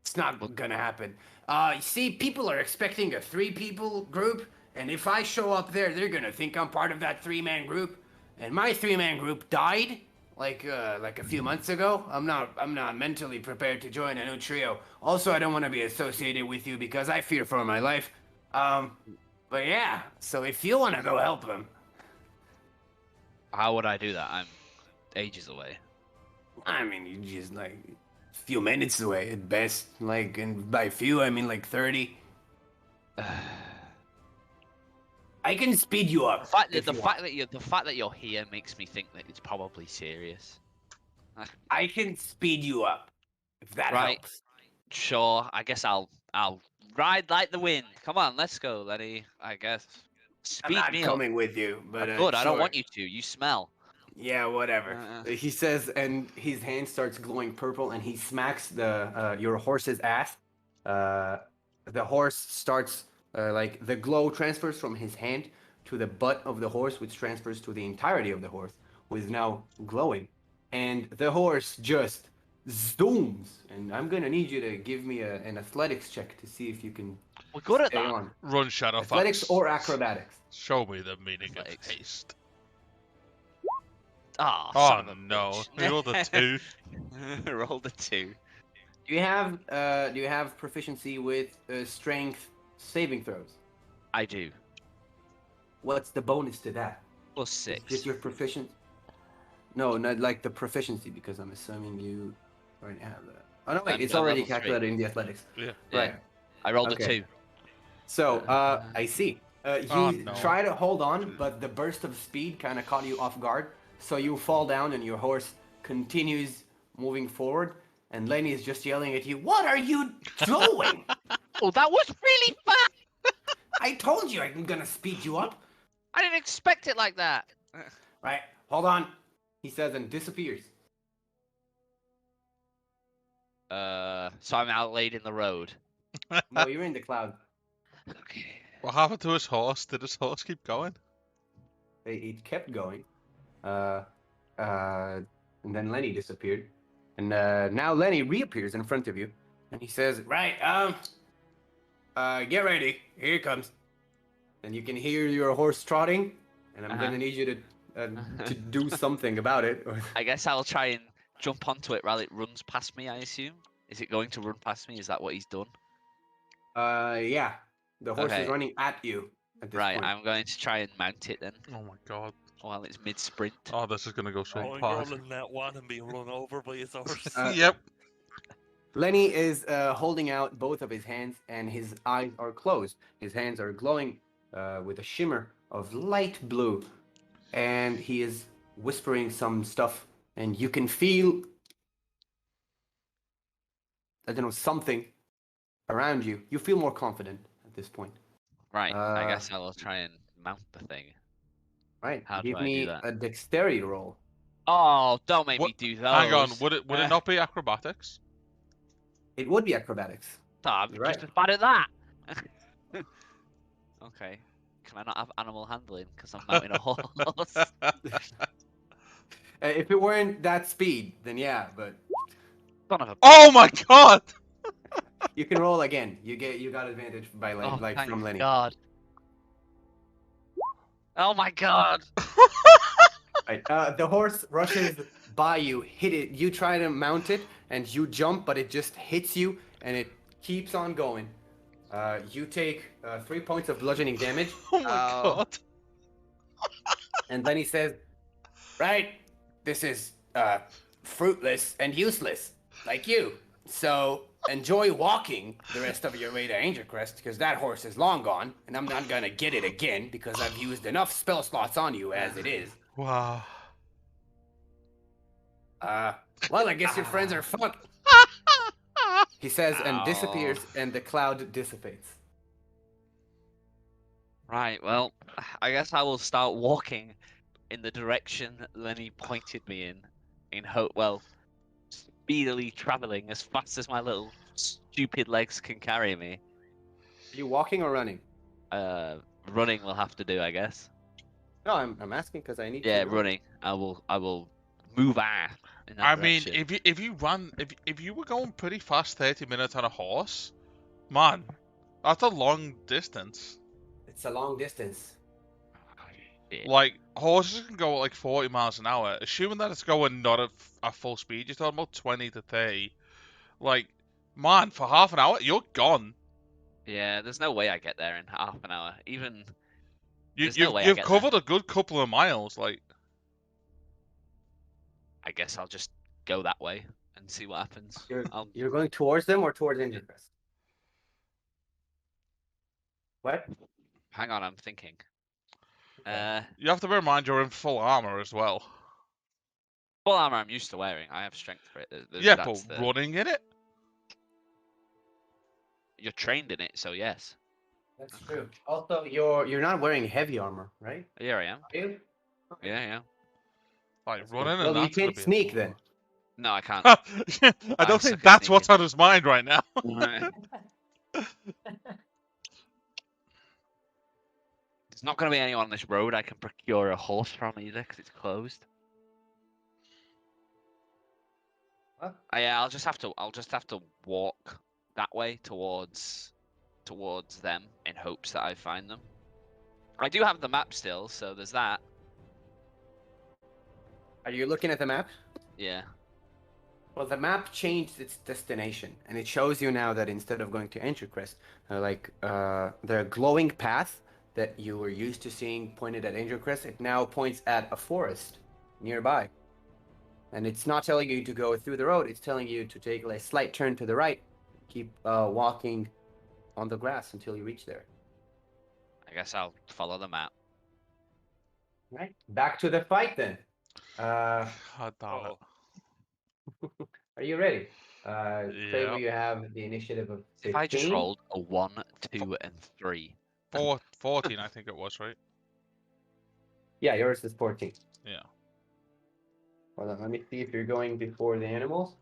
It's not gonna happen. You see, people are expecting a 3-people group, and if I show up there, they're gonna think I'm part of that 3-man group. And my 3-man group died like a few months ago. I'm not mentally prepared to join a new trio. Also, I don't want to be associated with you because I fear for my life. But yeah. So if you want to go help them, how would I do that? I'm ages away. I mean, you just like few minutes away at best, like, and by few I mean like 30. I can speed you up. The fact that you're here makes me think that it's probably serious. I can speed you up if that helps. Sure, I guess I'll ride like the wind. Come on, let's go, Lenny. I guess. Speed I'm me not up. coming with you, but Good. sure. I don't want you to. You smell. Yeah, whatever. He says, and his hand starts glowing purple, and he smacks your horse's ass. The horse starts like the glow transfers from his hand to the butt of the horse, which transfers to the entirety of the horse, who is now glowing, and the horse just zooms. And I'm gonna need you to give me an athletics check to see if you can. We're good at stay that. on. Run, Shadowfax. Athletics or acrobatics. Show me the meaning Athletics. of haste. Oh, Oh son of a no! bitch. The other 2. Roll the 2. Do you have proficiency with strength saving throws? I do. What's the bonus to that? Plus Is 6. it just your proficiency? No, not like the proficiency, because I'm assuming you already have that. Oh no, wait, I'm it's at already level 3. calculated in the athletics. Yeah. Yeah. Right. I rolled Okay. a 2. So, I see. You Oh, no. try to hold on, but the burst of speed kind of caught you off guard. So you fall down, and your horse continues moving forward. And Lenny is just yelling at you, "What are you doing? Oh, that was really fast! I told you I'm gonna speed you up." I didn't expect it like that. Right, hold on, he says, and disappears. So I'm out laid in the road. No, you're in the cloud. Okay. What happened to his horse? Did his horse keep going? It kept going. And then Lenny disappeared. And now Lenny reappears in front of you. And he says, "Right, get ready. Here he comes." And you can hear your horse trotting. And I'm gonna need you to do something about it. I guess I'll try and jump onto it while it runs past me, I assume. Is it going to run past me? Is that what he's done? Yeah. The horse is Okay. running at you at this Right, point. I'm going to try and mount it then Oh my god. while it's mid-sprint. Oh, this is gonna go so Going bad. rolling that one and being run over by his horse. Yep. Lenny is holding out both of his hands, and his eyes are closed. His hands are glowing with a shimmer of light blue, and he is whispering some stuff, and you can feel, I don't know, something around you. You feel more confident at this point. Right, I guess I will try and mount the thing. Right, How do give I do me that? a dexterity roll. Oh, don't make What- me do those. Hang on, would it not be acrobatics? It would be acrobatics. Oh, I'm You're just right. as bad at that. Okay. Can I not have animal handling because I'm mounting a horse? If it weren't that speed, then yeah, but Son of a... Oh my god! you can roll again. You got advantage by Oh, thank from Lenny. God. Oh my God. Right. The horse rushes by you, hit it. You try to mount it, and you jump, but it just hits you, and it keeps on going. You take 3 points of bludgeoning damage, Oh my god. and then he says, "Right, this is fruitless and useless, like you. So enjoy walking the rest of your way to Angel Crest, because that horse is long gone, and I'm not gonna get it again because I've used enough spell slots on you as it is. Wow. Well, I guess your friends are fucked." He says, and disappears, and the cloud dissipates. Right, well, I guess I will start walking in the direction Lenny pointed me in hope, well, speedily traveling as fast as my little stupid legs can carry me. Are you walking or running? Running will have to do, I guess. No, I'm asking because I need Yeah, to know. running. I will move ass in that I mean, direction. if you run, if you were going pretty fast, 30 minutes on a horse, man, that's a long distance. It's a long distance. Shit. Like horses can go at like 40 miles an hour, assuming that it's going not at full speed. You're talking about 20 to 30. Like, man, for half an hour, you're gone. Yeah, there's no way I get there in half an hour. Even You, There's no way I you've get covered a good couple of miles. Like, I guess I'll just go that way and see what happens. You're going towards them or towards Angel Crest? What? Hang on, I'm thinking. you have to bear in mind you're in full armor as well. Full armor I'm used to wearing. I have strength for it. Yeah, but That's the- running in it. You're trained in it, so yes. That's true. Also, you're not wearing heavy armor, right? Here I am. Are you? Yeah. Like That's running good. and Well, you that's gonna can't be a sneak lot. then. No, I can't. I I'm don't suck think at that's what's sneaking. on his mind right now. There's not going to be anyone on this road I can procure a horse from either because it's closed. What? Yeah, I'll just have to walk that way towards them in hopes that I find them. I do have the map still, so there's that. Are you looking at the map? Yeah. Well, the map changed its destination, and it shows you now that instead of going to Angel Crest, the glowing path that you were used to seeing pointed at Angel Crest, it now points at a forest nearby. And it's not telling you to go through the road, it's telling you to take a slight turn to the right, keep walking on the grass until you reach there. I guess I'll follow the map. Right, back to the fight then. God damn it. Uh-oh. Are you ready? Claver, Yep. you have the initiative of 15. If I just rolled a 1, 2, and 3. 14, I think it was, right? Yeah, yours is 14. Yeah. Hold on, let me see if you're going before the animals.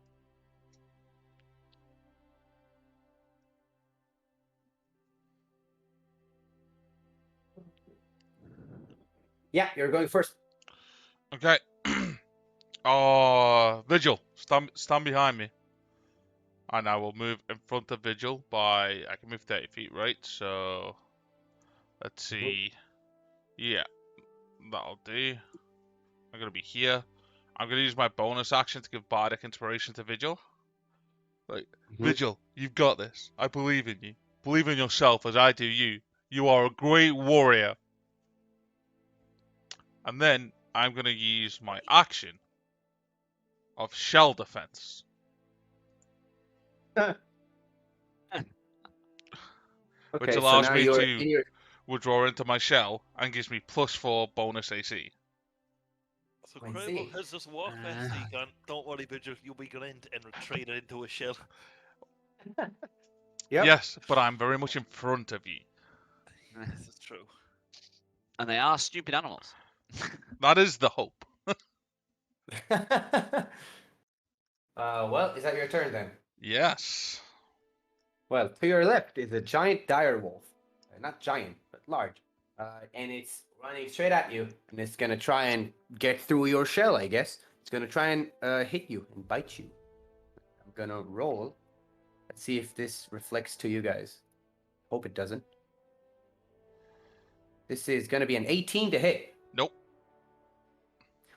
Yeah, you're going first. Okay. Vigil, stand behind me. And I will move in front of Vigil by, I can move 30 feet, right? So, let's see. Yeah, that'll do. I'm going to be here. I'm going to use my bonus action to give Bardic Inspiration to Vigil. Like, Vigil, you've got this. I believe in you. Believe in yourself as I do you. You are a great warrior. And then I'm going to use my action of Shell Defense. Which Okay, so allows now me you're to in your... withdraw into my shell and gives me +4 bonus AC. So I Crable see. has just walked past you, gone, don't worry, Vigil, you'll be going and retreat into a shell. Yep. Yes, but I'm very much in front of you. This is true. And they are stupid animals. That is the hope. Well, is that your turn then? Yes. Well, to your left is a giant direwolf. Not giant, but large. And it's running straight at you, and it's gonna try and get through your shell, I guess. It's gonna try and hit you and bite you. I'm gonna roll. Let's see if this reflects to you guys. Hope it doesn't. This is gonna be an 18 to hit. Nope.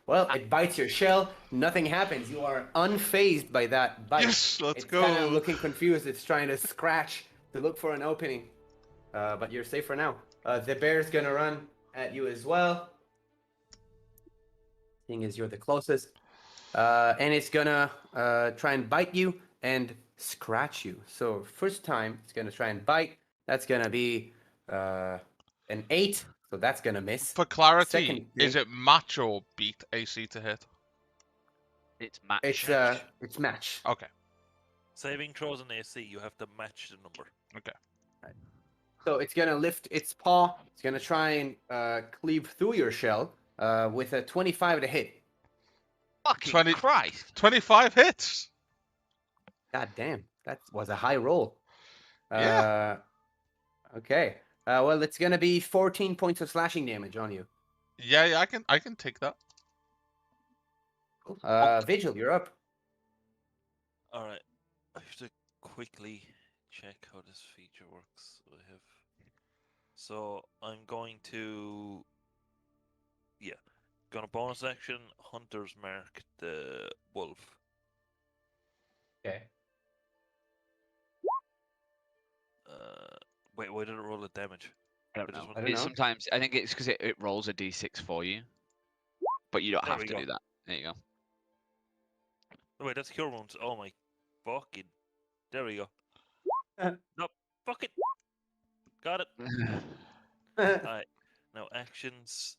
Well, it bites your shell. Nothing happens. You are unfazed by that bite. Yes, let's It's kind go. of looking confused. It's trying to scratch to look for an opening. But you're safe for now. The bear's gonna run at you as well. Seeing as you're the closest. And it's gonna try and bite you and scratch you. So first time it's gonna try and bite. That's gonna be an 8. So that's gonna miss. For clarity, Second is thing- it match or beat AC to hit? It's match. It's match. Okay. Saving throws and AC, you have to match the number. Okay. So it's gonna lift its paw. It's gonna try and cleave through your shell with a 25 to hit. Fucking 20 Christ. 25 hits. God damn, that was a high roll. Yeah. Okay. Well, it's gonna be 14 points of slashing damage on you. Yeah, I can take that. Cool. Vigil, you're up. Alright, I have to quickly check how this feature works. So I'm going to, gonna bonus action Hunter's Mark the wolf. Okay. Wait, why did it roll a damage? I don't I just know. want- I don't know. Sometimes, I think it's because it rolls a d6 for you. But you don't There have we to go. do that. There you go. Oh, wait, that's cure wounds. Oh my fucking. There we go. No, fuck it. Got it. Alright, now actions.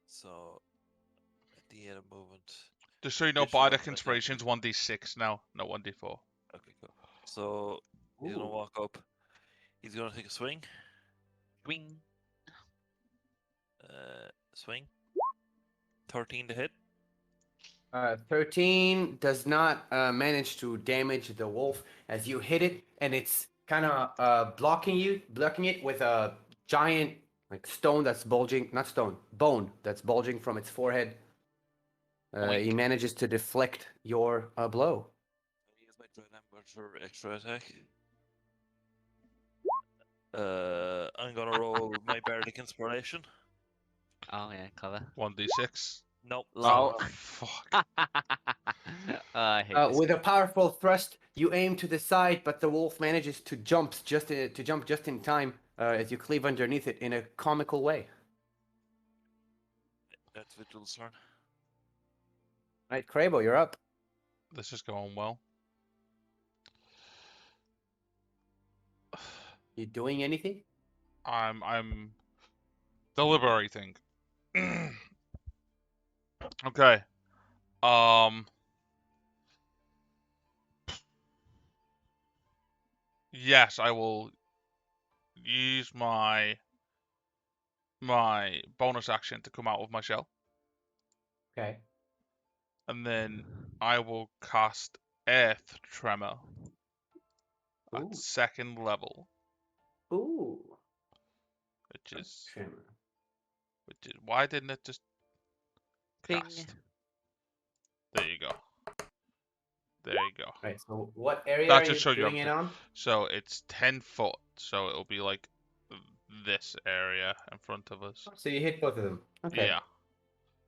So at the end of movement. Just so you know, Additional Bardic attack. Inspiration's 1d6 now, not 1d4. Okay, cool. So he's gonna Ooh. walk up. He's gonna take a swing. Swing. Swing. 13 to hit. 13 does not manage to damage the wolf as you hit it, and it's kind of blocking it with a giant stone that's bulging, not stone, bone that's bulging from its forehead. He Oink. manages to deflect your blow. I use my Dread Amber for extra attack. I'm gonna roll my Bardic Inspiration. Oh, yeah, clever. 1d6. Nope. Lol. Oh, fuck. I hate this. With a powerful thrust, you aim to the side, but the wolf manages to jump just in time as you cleave underneath it in a comical way. That's Vigil's turn. Right, Crabo, you're up. This is going well. You doing anything? I'm deliberating. Okay. Yes, I will use my bonus action to come out of my shell, Okay. and then I will cast Earth Tremor at Ooh. 2nd level, Ooh. which is Tremor. why didn't it just Bing. cast? There you go. There you go. Right. So what area That are should you show you doing it everything. on? So it's 10 foot, so it'll be like this area in front of us. So you hit both of them. Okay. Yeah.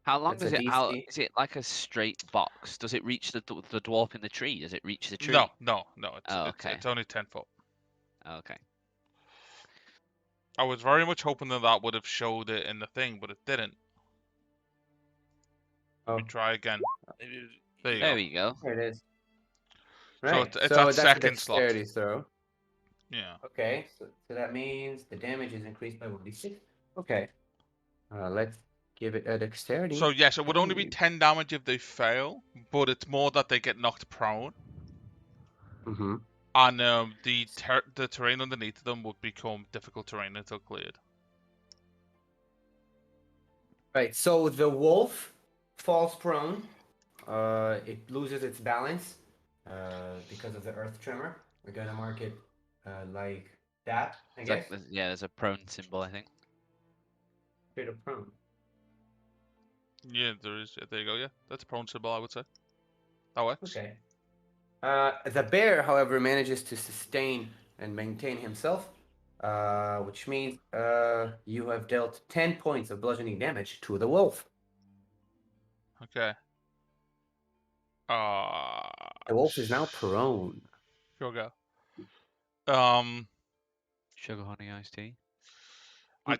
How long That's is a it out? DC. Is it like a straight box? Does it reach the dwarf in the tree? Does it reach the tree? No. Oh, okay. It's only 10 foot. Okay. I was very much hoping that would have showed it in the thing, but it didn't. Oh, We try again. Maybe There you There go. we go. there it is. So Right. it's So that that's a second slot. dexterity throw. Yeah. Okay. So that means the damage is increased by 1d6. Okay. Let's give it a dexterity. So yes, it would only be save. 10 damage if they fail, but it's more that they get knocked prone, Mm-hmm. and the terrain underneath them would become difficult terrain until cleared. Right. So the wolf falls prone. It loses its balance because of the earth tremor. We're gonna mark it like that, I It's guess. like there's a prone symbol, I think. Straight up prone. Yeah, there is. There you go. Yeah, that's a prone symbol, I would say. That works. Okay. The bear, however, manages to sustain and maintain himself, which means you have dealt 10 points of bludgeoning damage to the wolf. Okay. The wolf is now prone. Sure go. Sugar honey iced tea. I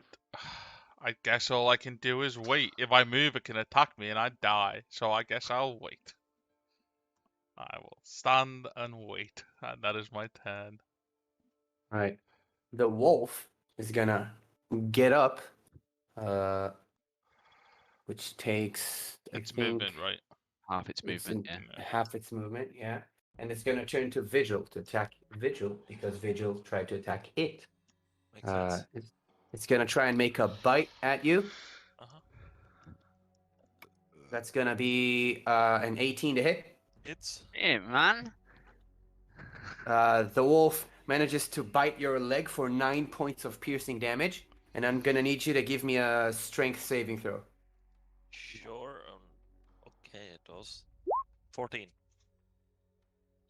I guess all I can do is wait. If I move, it can attack me and I die. So I guess I'll wait. I will stand and wait, and that is my turn. Right. The wolf is gonna get up, which takes, I It's think, movement, right? Half its movement, yeah. half its movement, yeah. And it's gonna turn to Vigil to attack Vigil because Vigil tried to attack it. makes sense. It's gonna try and make a bite at you. Uh-huh. That's gonna be an 18 to hit. It's Hey, man. The wolf manages to bite your leg for 9 points of piercing damage, and I'm gonna need you to give me a strength saving throw. sure. Okay, it does. 14.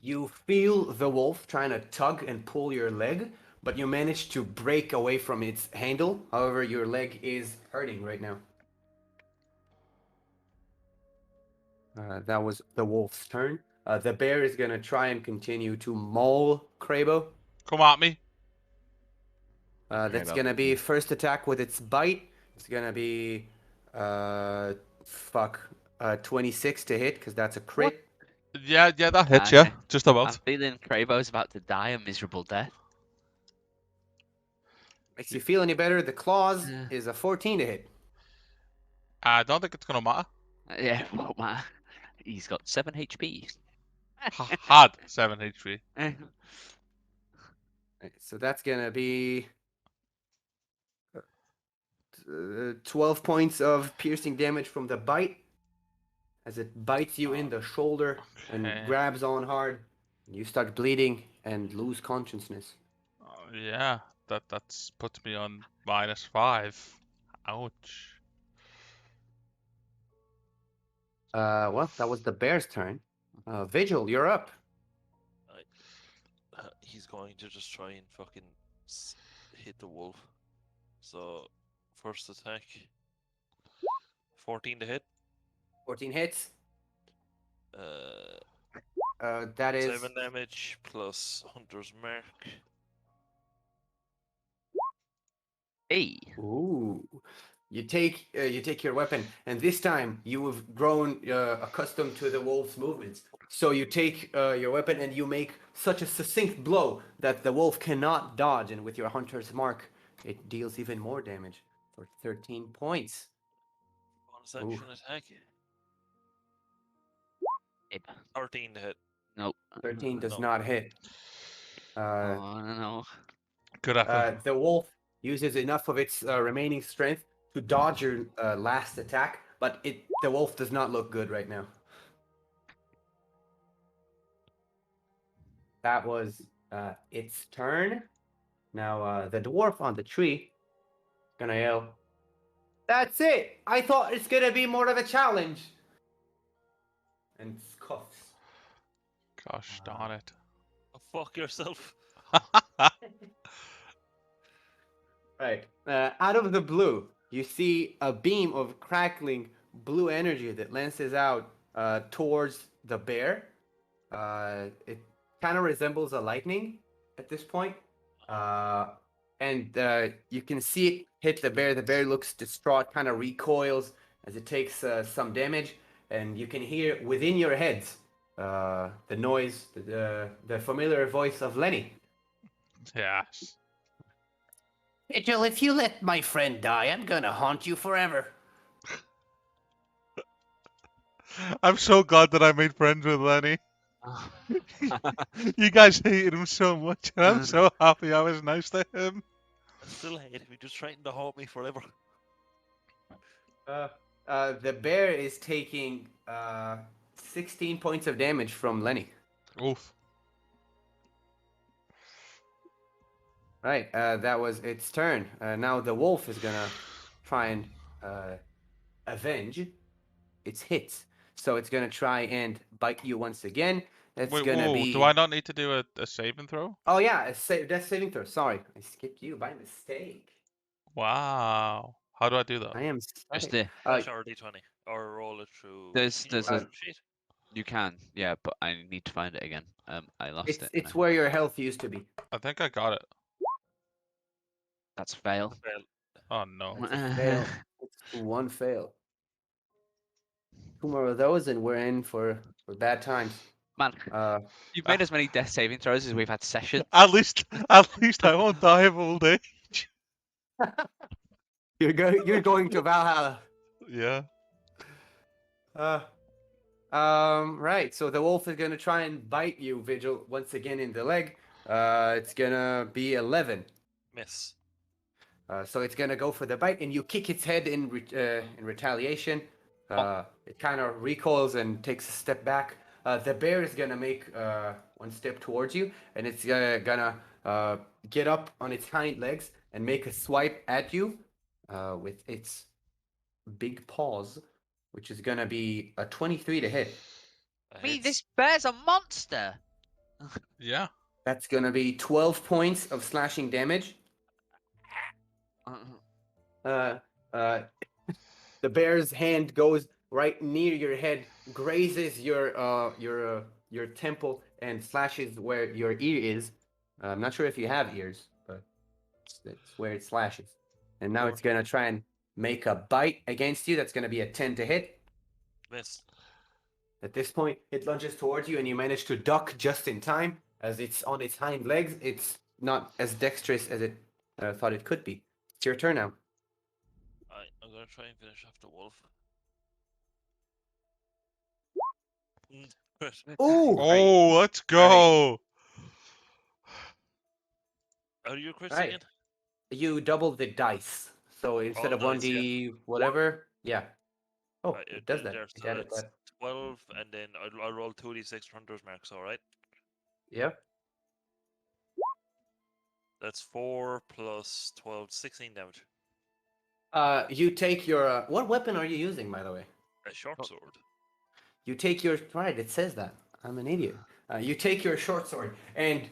You feel the wolf trying to tug and pull your leg, but you manage to break away from its handle. However, your leg is hurting right now. That was the wolf's turn. The bear is gonna try and continue to maul Crabo. Come at me. That's Crabo. gonna be first attack with its bite. It's gonna be 26 to hit because that's a crit. Yeah, that hits you. Okay. Just I'm about. feeling Crabo's about to die a miserable death. Makes you feel any better? The claws Yeah. is a 14 to hit. I don't think it's gonna matter. Yeah, well, man. He's got 7 HP. Had 7 HP. Right, so that's gonna be 12 points of piercing damage from the bite as it bites you in the shoulder and Okay. grabs on hard. You start bleeding and lose consciousness. Yeah, that's puts me on -5. Ouch. Well, that was the bear's turn. Vigil, you're up. He's going to just try and fucking hit the wolf. So, first attack. 14 to hit. 14 hits. That is 7 damage plus Hunter's Mark. Hey. Ooh. You take your weapon, and this time you have grown accustomed to the wolf's movements. So you take your weapon and you make such a succinct blow that the wolf cannot dodge, and with your hunter's mark, it deals even more damage for 13 points. Bonus action attack. Yep. 13 to hit. Nope. 13 does No. not hit. Oh no. Good effort. The wolf uses enough of its remaining strength to dodge your last attack, but the wolf does not look good right now. That was its turn. Now the dwarf on the tree gonna yell, "That's it! I thought it's gonna be more of a challenge!" And scoffs. Gosh darn it. Oh, fuck yourself. Right. Out of the blue, you see a beam of crackling blue energy that lances out towards the bear. It kind of resembles a lightning at this point. And you can see it hit the bear. The bear looks distraught, kind of recoils as it takes some damage. And you can hear within your heads the noise, the familiar voice of Lenny. Yes. Vigil, if you let my friend die, I'm gonna haunt you forever. I'm so glad that I made friends with Lenny. You guys hated him so much, and I'm so happy I was nice to him. I still hate him. He just threatened to haunt me forever. The bear is taking 16 points of damage from Lenny. Oof. Right, that was its turn. Now the wolf is gonna try and avenge its hits. So it's gonna try and bite you once again. It's Wait, gonna whoa, be. do I not need to do a saving throw? Oh yeah, death saving throw. Sorry, I skipped you by mistake. Wow. How do I do that? I am Just sorry. the Flash or D20. Or roll it through. There's- Can you there's roll a- it through sheet? you can, yeah, but I need to find it again. I lost it. and It's I- where your health used to be. I think I got it. That's a fail. Fail. Oh no. That's a fail. It's one fail. Two more of those, and we're in for bad times. Man, Uh, you've made as many death saving throws as we've had sessions. At least I won't die of old age. you're going to Valhalla. Yeah. Right. So the wolf is gonna try and bite you, Vigil, once again in the leg. It's gonna be 11. Miss. So it's gonna go for the bite, and you kick its head in retaliation. It kind of recoils and takes a step back. The bear is gonna make one step towards you, and it's gonna get up on its hind legs and make a swipe at you with its big paws, which is gonna be a 23 to hit. Me, this bear's a monster. Yeah. That's gonna be 12 points of slashing damage. The bear's hand goes right near your head, grazes your temple, and slashes where your ear is. I'm not sure if you have ears, but it's where it slashes. And now it's gonna try and make a bite against you. That's gonna be a 10 to hit. Miss. At this point, it lunges towards you, and you manage to duck just in time. As it's on its hind legs, it's not as dexterous as it thought it could be. It's your turn now. Alright, I'm gonna try and finish off the wolf. Good. Ooh! Oh, let's go. Are you crits Right. again? You double the dice. So instead of nice, 1d whatever, yeah. Oh, Right, it does that. there, It so added it's that. 12, and then I'll roll 2d6 for Hunter's Marks, alright? Yeah. That's 4 plus 12, 16 damage. You take your. What weapon are you using, by the way? A short sword. You take your. Right, it says that. I'm an idiot. You take your short sword, and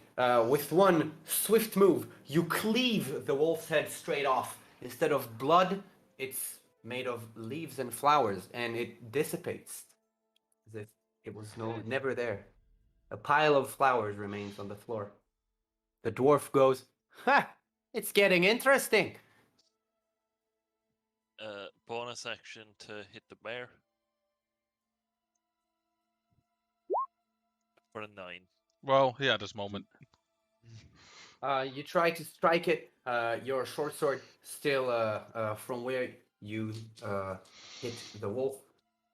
with one swift move, you cleave the wolf's head straight off. Instead of blood, it's made of leaves and flowers, and it dissipates as if it was never there. A pile of flowers remains on the floor. The dwarf goes, "Ha! It's getting interesting." Bonus action to hit the bear. For a 9. Well, he had his moment. You try to strike it. Your short sword still from where you hit the wolf.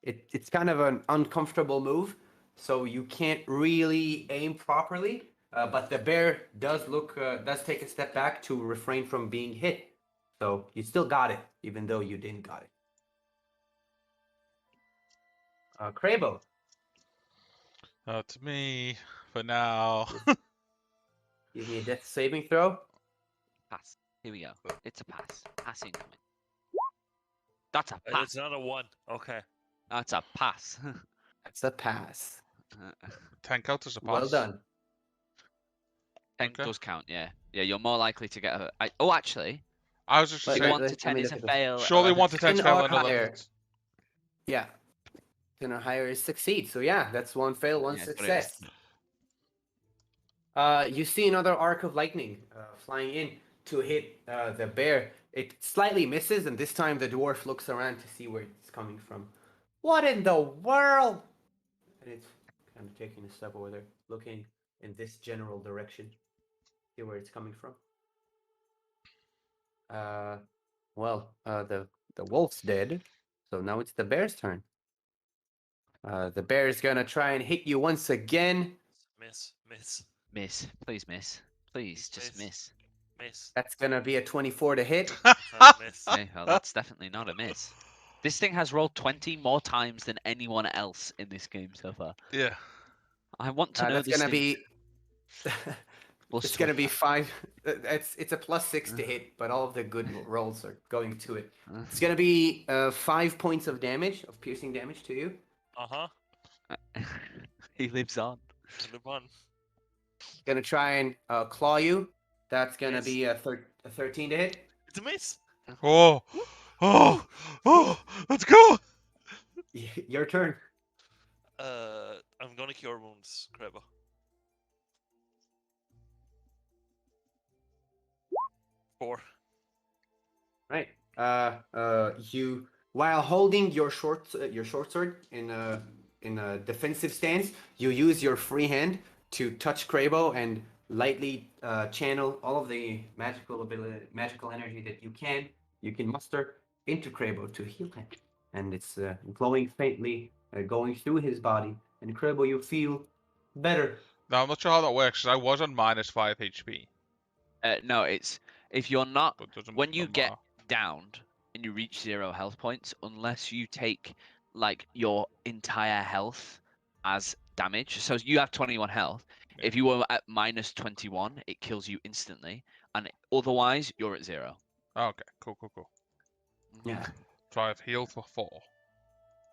It's kind of an uncomfortable move, so you can't really aim properly. But the bear does take a step back to refrain from being hit. So you still got it, even though you didn't got it. Crabo. To me, for now. Give me a death saving throw. Pass. Here we go. It's a pass. Pass incoming. That's a It's pass. not a 1. Okay. That's a pass. That's a pass. 10 counts as a pass. Well done. 10 Okay. does count, yeah. Yeah, you're more likely to get a... Oh, actually, I was just Wait, saying, 1 to let 10 me is look a at this. fail. surely 11 1 to 10 10 fail or and 11. higher. Yeah. 10 or higher is succeed. So yeah, that's one fail, one Yeah, that's what it is. success. You see another arc of lightning flying in to hit the bear. It slightly misses, and this time the dwarf looks around to see where it's coming from. What in the world? And it's kind of taking a step over there, looking in this general direction, see where it's coming from. The wolf's dead, so now it's the bear's turn. The bear is gonna try and hit you once again. Miss. Miss. Please miss. Please, just Miss. miss. Miss. That's gonna be a 24 to hit. Miss. Okay, well, that's definitely not a miss. This thing has rolled 20 more times than anyone else in this game so far. Yeah. I want to know That's this gonna thing. be. Plus It's gonna be 12. 5. It's a +6 to hit, but all of the good rolls are going to it. It's gonna be 5 points of damage, of piercing damage to you. Uh-huh. He lives on. Live on. Gonna try and claw you. That's gonna Miss. be a 13 to hit. It's a miss. Oh, let's go. Your turn. I'm gonna cure wounds, Crabbo. 4. Right. You while holding your short sword in a defensive stance, you use your free hand to touch Crabo and lightly channel all of the magical energy that you can muster into Crabo to heal him, and it's glowing faintly, going through his body. And Crabo, you feel better. Now, I'm not sure how that works, 'cause I was on -5 HP. No, it's if you're not But doesn't when you get matter. downed and you reach 0 health points, unless you take like your entire health as damage. So you have 21 health. Yeah. If you were at -21, it kills you instantly, and otherwise you're at 0. Okay, cool. Yeah. So I've healed for 4.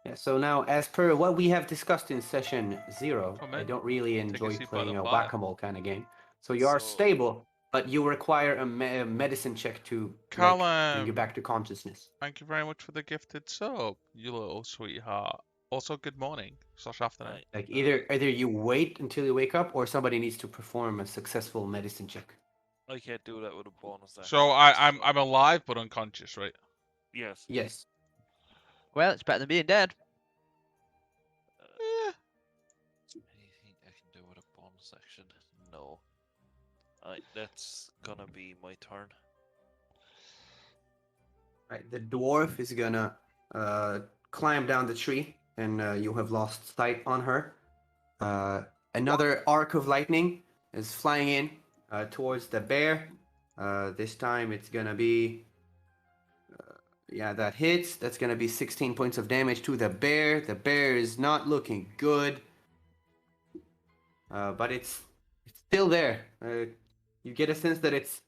Yeah, so now, as per what we have discussed in session 0, Come I in. don't really a enjoy seat by playing the a fire. whack-a-mole kind of game. So you are So- stable, but you require a medicine check to bring you Callum, back to consciousness. thank you very much for the gifted sub, you little sweetheart. Also, good morning / afternoon. Right. Like either you wait until you wake up, or somebody needs to perform a successful medicine check. I can't do that with a bonus action. So I'm alive but unconscious, right? Yes. Yes. Well, it's better than being dead. Yeah. Anything I can do with a bonus action? No. That's gonna be my turn. Right. The dwarf is gonna climb down the tree, and you have lost sight on her. Another arc of lightning is flying in towards the bear. This time it's gonna be, yeah, that hits. That's gonna be 16 points of damage to the bear. The bear is not looking good, but it's still there. You get a sense that it's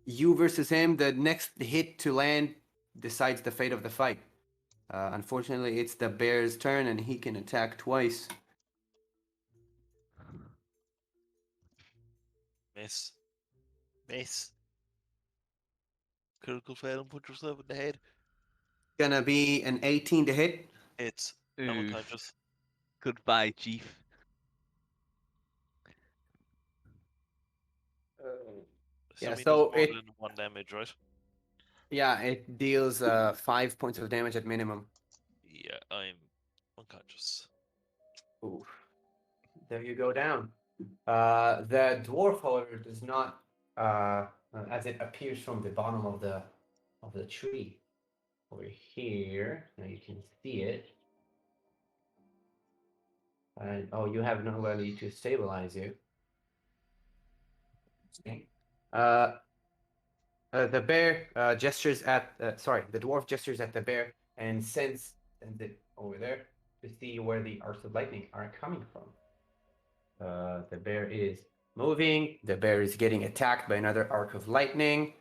you versus him. The next hit to land decides the fate of the fight. Unfortunately, it's the bear's turn, and he can attack twice. Miss. Miss. Critical fail and put yourself in the head. gonna be an 18 to hit. It's I'm Oof. unconscious. Goodbye, Chief. Yeah, Assuming so does more it than 1 damage, right? it deals 5 points of damage at minimum. Yeah, I'm unconscious. Oof. There you go down. The dwarf, however, does not, as it appears from the bottom of the tree over here. Now you can see it. And oh, you have nobody to stabilize you. Okay. The bear gestures at the dwarf gestures at the bear and sends it over there to see where the arcs of lightning are coming from. The bear is moving. The bear is getting attacked by another arc of lightning.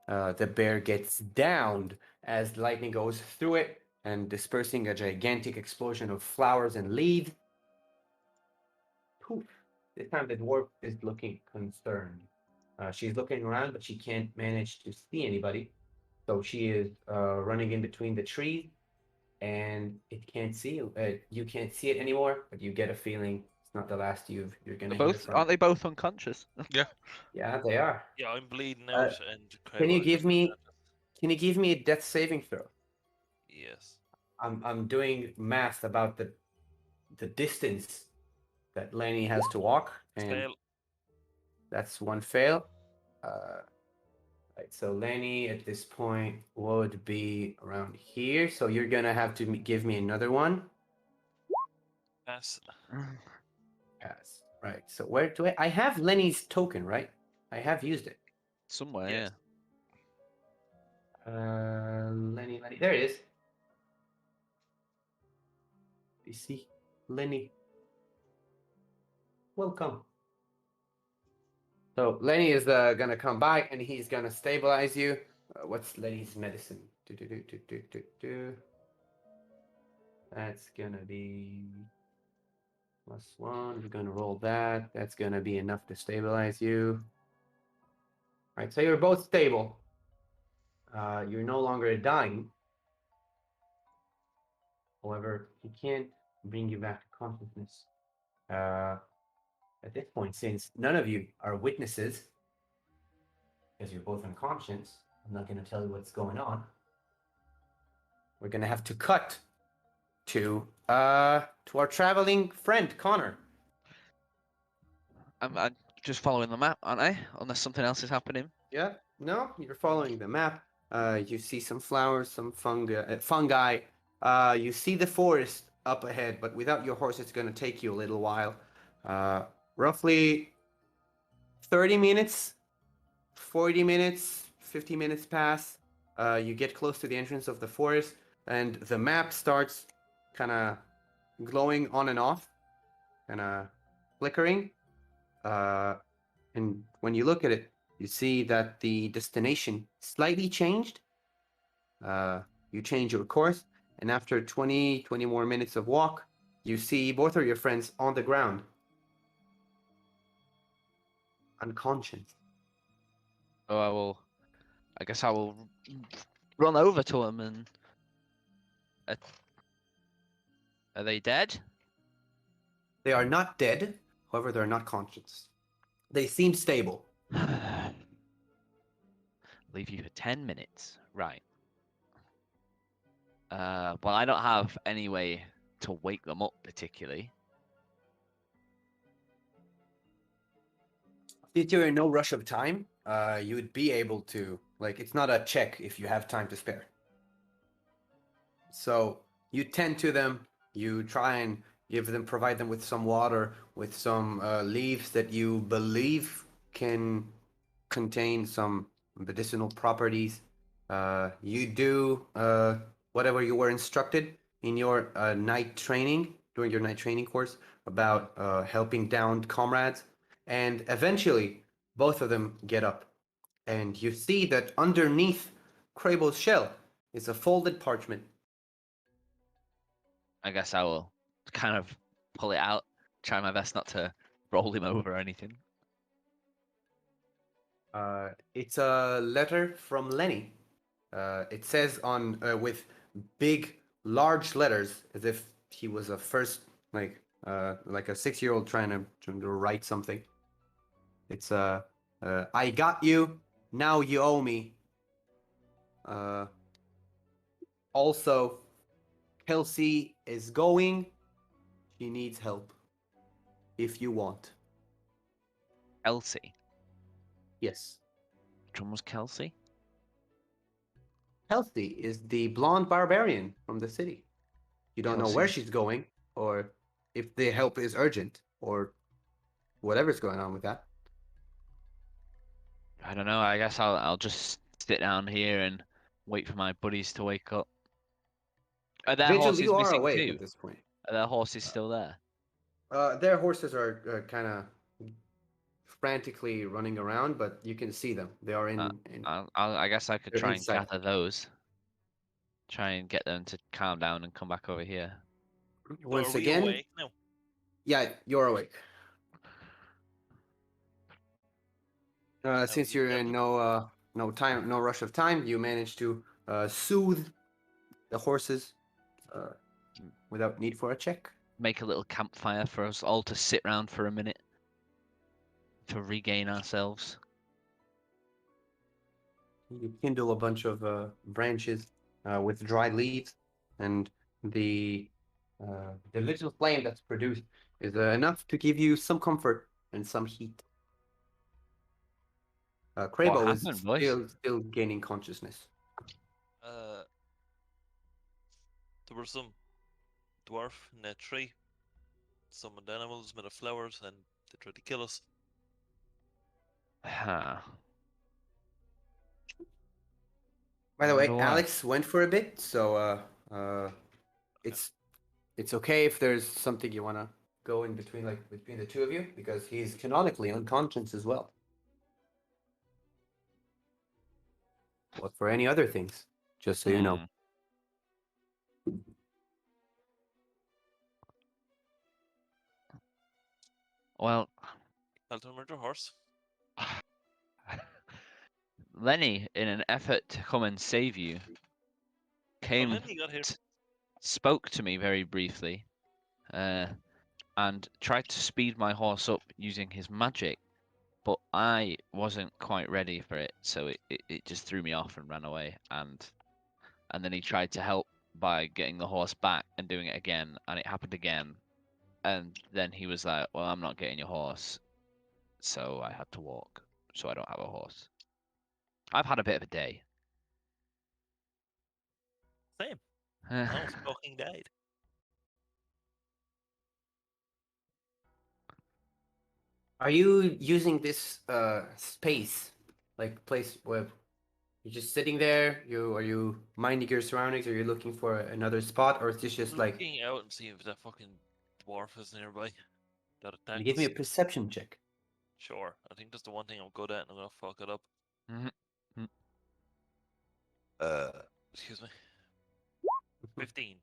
The bear gets downed as lightning goes through it and dispersing a gigantic explosion of flowers and leaves. Poof. This time the dwarf is looking concerned. She's looking around, but she can't manage to see anybody. So she is running in between the trees, and it can't see you. You can't see it anymore, but you get a feeling it's not the last you're gonna hear Both from. aren't they both unconscious? Yeah, they are. Yeah, I'm bleeding Uh, out and Can you Crable give just me? unconscious. Can you give me a death saving throw? Yes. I'm doing math about the distance that Lenny has to walk, and Fail. that's one fail. Right, so Lenny at this point would be around here. So you're gonna have to give me another one. Pass. Yes. Right. So where do I have Lenny's token, right? I have used it. Somewhere, Yes. Lenny. There it is. You see, Lenny. Welcome. So Lenny is gonna come by and he's gonna stabilize you. What's Lenny's medicine? Do. That's gonna be +1. We're gonna roll that. That's gonna be enough to stabilize you. All right. So you're both stable. You're no longer dying. However, he can't bring you back to consciousness. At this point, since none of you are witnesses, because you're both unconscious, I'm not going to tell you what's going on. We're going to have to cut to our traveling friend Connor. I'm just following the map, aren't I? Unless something else is happening. Yeah, no, you're following the map. You see some flowers, some fungi. You see the forest up ahead, but without your horse, it's going to take you a little while. Roughly 30 minutes, 40 minutes, 50 minutes pass. You get close to the entrance of the forest, and the map starts kind of glowing on and off, kind of flickering. And when you look at it, you see that the destination slightly changed. You change your course, and after 20 more minutes of walk, you see both of your friends on the ground, unconscious. So I guess I will run over to them and. Are they dead? They are not dead, however, they're not conscious. They seem stable. Leave you for 10 minutes. Right. Well, I don't have any way to wake them up particularly. Since you're in no rush of time, you would be able to, like, it's not a check if you have time to spare. So you tend to them, you try and provide them with some water, with some leaves that you believe can contain some medicinal properties. You do whatever you were instructed in your night training, during your night training course, about helping downed comrades. And eventually, both of them get up. And you see that underneath Crable's shell is a folded parchment. I guess I will kind of pull it out, try my best not to roll him over or anything. It's a letter from Lenny. It says on with big, large letters, as if he was a first, like a 6-year-old trying to write something. It's I got you. Now you owe me. Also, Kelsey is going. She needs help. If you want. Kelsey. Yes. Which one was Kelsey? Kelsey is the blonde barbarian from the city. You don't know where Kelsey's- she's going, or if the help is urgent, or whatever's going on with that. I don't know. I guess I'll just sit down here and wait for my buddies to wake up. Are their Vigil, horses you are missing awake too? at this point. Are their horses still there? Their horses are kind of frantically running around, but you can see them. They are in I guess I could they're try and inside. gather those. Try and get them to calm down and come back over here. So Once are we again, awake now? yeah, you're awake. Since you you're tell in me. no rush of time, you manage to soothe the horses without need for a check. Make a little campfire for us all to sit round for a minute to regain ourselves. You kindle a bunch of branches with dried leaves, and the little flame that's produced is enough to give you some comfort and some heat. Crabo is happened, boys? still gaining consciousness. There were some dwarf in a tree, summoned animals made of flowers, and they tried to kill us. Huh. By the way, Wonder why. Alex went for a bit, so it's okay if there's something you want to go in between, like between the two of you, because he's canonically unconscious as well. What for any other things, just so you know. Well, Elton murder horse. Lenny, in an effort to come and save you, came, Lenny got here. spoke to me very briefly, and tried to speed my horse up using his magic, but I wasn't quite ready for it, so it just threw me off and ran away. And then he tried to help by getting the horse back and doing it again, and it happened again. And then he was like, "Well, I'm not getting your horse," so I had to walk. So I don't have a horse. I've had a bit of a day. Same. I almost fucking died. Are you using this space, like place where you're just sitting there? Are you minding your surroundings? Are you looking for another spot, or is this just like? Looking out and seeing if that fucking dwarf is nearby. That attacked Give me a us. perception check. Sure. I think that's the one thing I'm good at, and I'm gonna fuck it up. Excuse me. 15.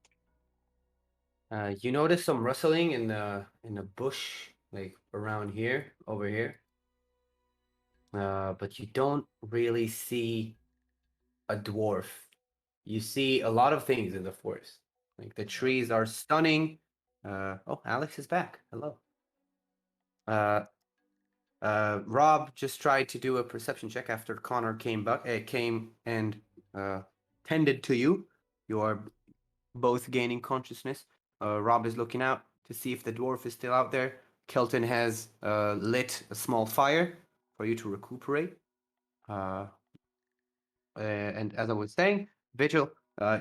You notice some rustling in a bush, like around here, over here. But you don't really see a dwarf. You see a lot of things in the forest. Like the trees are stunning. Oh, Alex is back. Hello. Rob just tried to do a perception check after Connor came and tended to you. You are both gaining consciousness. Rob is looking out to see if the dwarf is still out there. Kelton has lit a small fire for you to recuperate. And as I was saying, Vigil,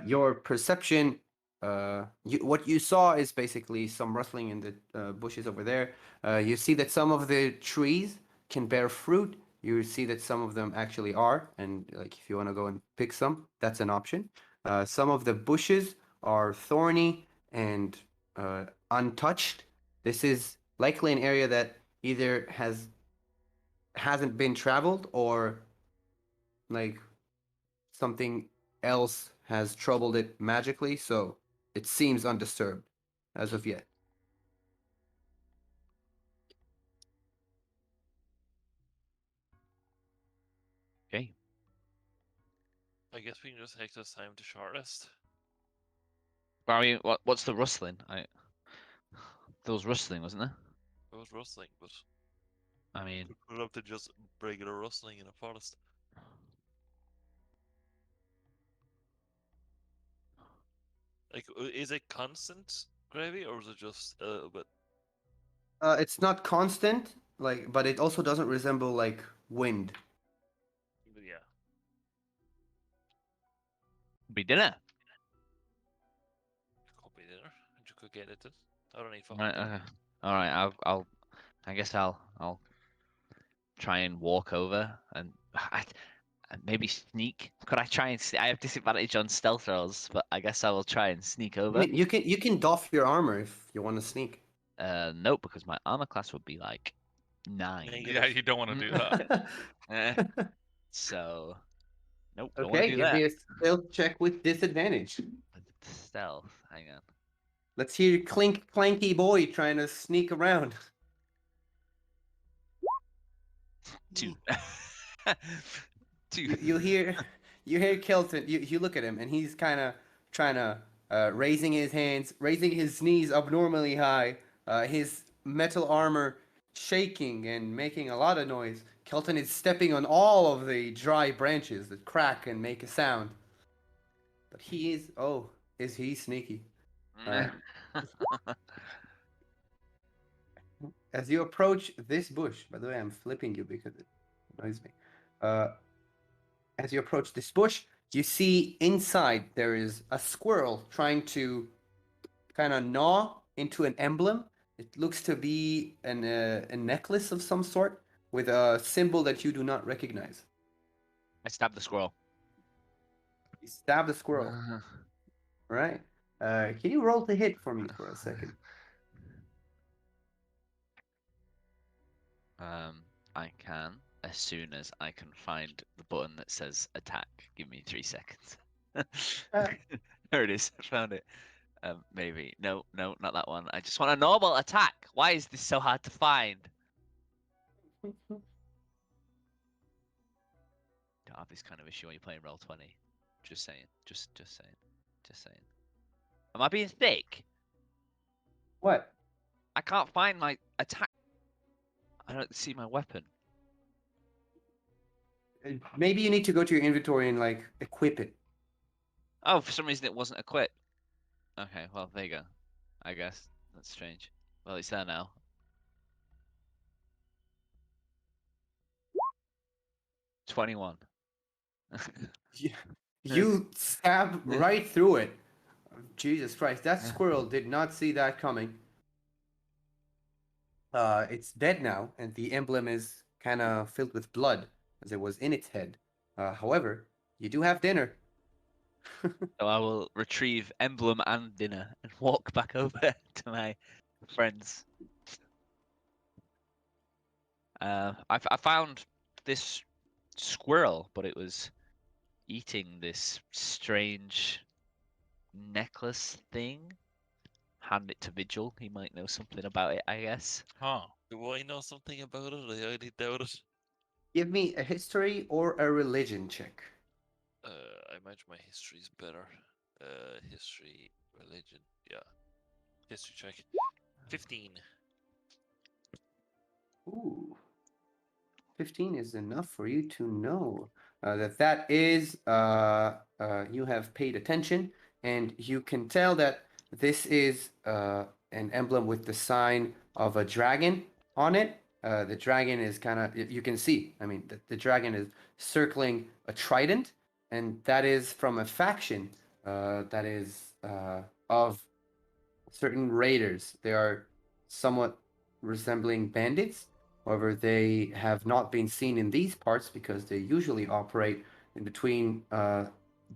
your perception, what you saw is basically some rustling in the bushes over there. You see that some of the trees can bear fruit. You see that some of them actually are, and like if you want to go and pick some, that's an option. Some of the bushes are thorny and untouched. This is likely an area that either hasn't been traveled, or like something else has troubled it magically, so it seems undisturbed as of yet. Okay. I guess we can just take this time to short rest. I mean, what's the rustling? There was rustling, wasn't there? It was rustling, but I mean, we'd love to just regular rustling in a forest. Like, is it constant gravy or is it just a little bit? It's not constant, like, but it also doesn't resemble like wind. Yeah. be dinner. Could be dinner. And you could get it then. I don't need fucking Right. dinner. All right. I guess I'll try and walk over and maybe sneak. Could I try and? I have disadvantage on stealth rolls, but I guess I will try and sneak I over. mean, you can doff your armor if you want to sneak. Nope, because my armor class would be like 9. Negative. Yeah, you don't want to do that. Eh, so, nope, don't want to Okay, do give that. me a stealth check with disadvantage. Stealth. Hang on. Let's hear clink clanky boy trying to sneak around. 2. 2. You hear Kelton. You look at him and he's kind of trying to raising his hands, raising his knees abnormally high. His metal armor shaking and making a lot of noise. Kelton is stepping on all of the dry branches that crack and make a sound. But he is is he sneaky? As you approach this bush, by the way, I'm flipping you because it annoys me. As you approach this bush, you see inside there is a squirrel trying to kind of gnaw into an emblem. It looks to be a necklace of some sort with a symbol that you do not recognize. I stabbed the squirrel. You stab the squirrel. All right. Can you roll to hit for me for a second? I can as soon as I can find the button that says attack. Give me 3 seconds. There it is. I found it. Maybe. No, not that one. I just want a normal attack. Why is this so hard to find? Don't have this kind of issue when you're playing Roll20. Just saying. Just saying. Just saying. Am I being thick? What? I can't find my attack. I don't see my weapon. Maybe you need to go to your inventory and like equip it. Oh, for some reason it wasn't equipped. Okay, well, there you go. I guess. That's strange. Well, it's there now. 21. You stab right through it. Jesus Christ, that squirrel did not see that coming. It's dead now, and the emblem is kind of filled with blood as it was in its head. However, you do have dinner. So I will retrieve emblem and dinner and walk back over to my friends. I found this squirrel, but it was eating this strange necklace thing. Hand it to Vigil. He might know something about it, I guess. Huh. Do I know something about it? I highly doubt it. Give me a history or a religion check. I imagine my history's better. History, religion, yeah. History check. 15. Ooh. 15 is enough for you to know that is you have paid attention, and you can tell that this is an emblem with the sign of a dragon on it. The dragon is kind of, you can see, I mean, the dragon is circling a trident, and that is from a faction that is of certain raiders. They are somewhat resembling bandits. However, they have not been seen in these parts because they usually operate in between the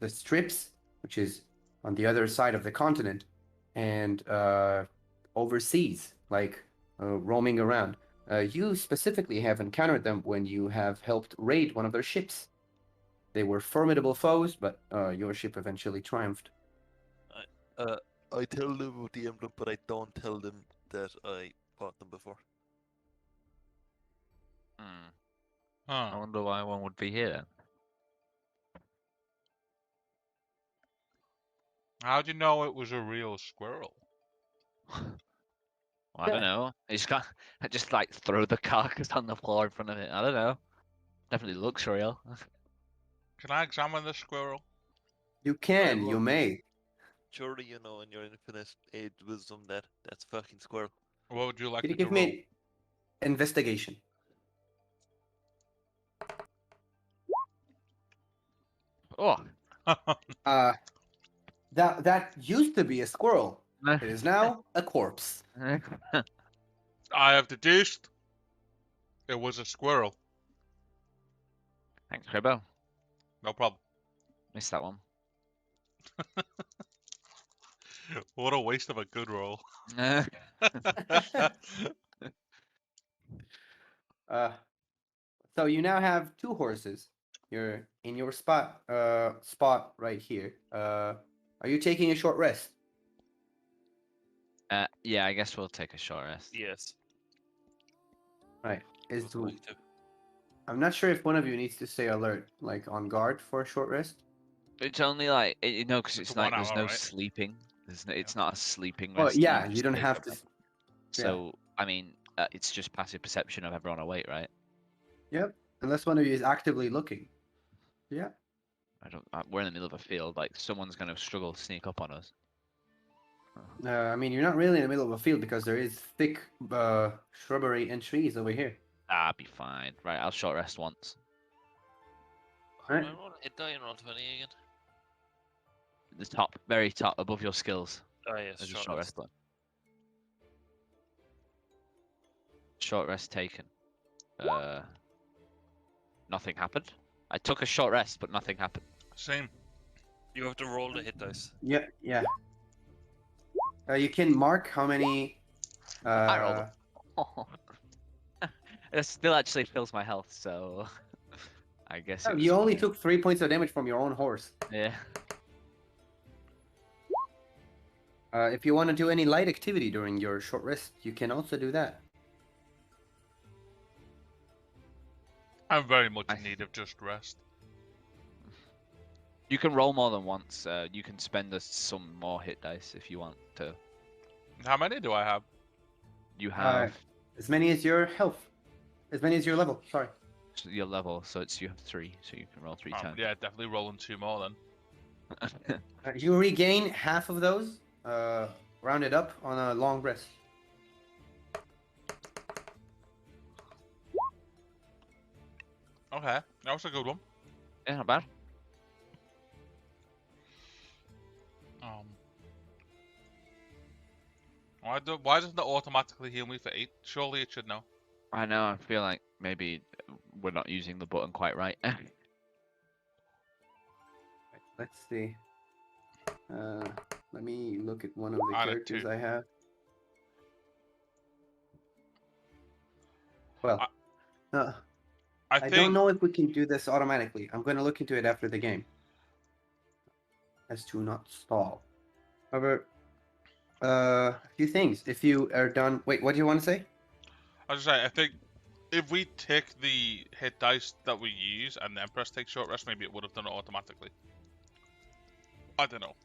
strips, which is on the other side of the continent, and overseas, like roaming around. You specifically have encountered them when you have helped raid one of their ships. They were formidable foes, but your ship eventually triumphed. I tell them about the emblem, but I don't tell them that I fought them before. I Huh. wonder why one would be here then. How'd you know it was a real squirrel? Well, I don't know. I just like throw the carcass on the floor in front of it. I don't know. Definitely looks real. Can I examine the squirrel? You can, well- you may. Surely you know in your infinite age wisdom that that's fucking squirrel. What would you like Can you me to give roll? me investigation? Oh. That used to be a squirrel. It is now a corpse. I have deduced it was a squirrel. Thanks, Cribbo. No problem. Missed that one. What a waste of a good roll. So you now have 2 horses. You're in your spot right here. Are you taking a short rest? Yeah, I guess we'll take a short rest. Yes. Right. I was going to. I'm not sure if one of you needs to stay alert, like on guard for a short rest. It's only like because It's it's 1 like there's hour, no right? sleeping. It's not a sleeping Well, rest. that yeah, you just don't take have up to. a- So I mean, it's just passive perception of everyone awake, right? Yep. Unless one of you is actively looking. Yeah. We're in the middle of a field. Like someone's gonna struggle to sneak up on us. I mean, you're not really in the middle of a field because there is thick shrubbery and trees over here. Ah, be fine. Right, I'll short rest once. Right. I roll hit die and roll 20 again. The top, very top, above your skills. Oh yes, There's a short short rest. rest button. Short rest taken. Nothing happened. I took a short rest, but nothing happened. Same. You have to roll the hit dice. Yeah, yeah. You can mark how many. I rolled it still actually fills my health, so I guess it was You only fine. took 3 points of damage from your own horse. Yeah. If you want to do any light activity during your short rest, you can also do that. I'm very much in need of just rest. You can roll more than once. You can spend some more hit dice if you want to. How many do I have? You have As many as your health. As many as your level, sorry. your level, so you have 3, so you can roll 3 times. Yeah, definitely rolling 2 more then. You regain half of those, rounded up on a long rest. Okay, that was a good one. Yeah, not bad. Why doesn't it automatically heal me for 8? Surely it should know. I know. I feel like maybe we're not using the button quite right. Let's see. Let me look at one of the Add it characters to- I have. Well, I I think don't know if we can do this automatically. I'm going to look into it after the game. As to not stall. However, a few things. If you are done... Wait, what do you want to say? I was just saying, I think if we take the hit dice that we use and then press take short rest, maybe it would have done it automatically. I don't know.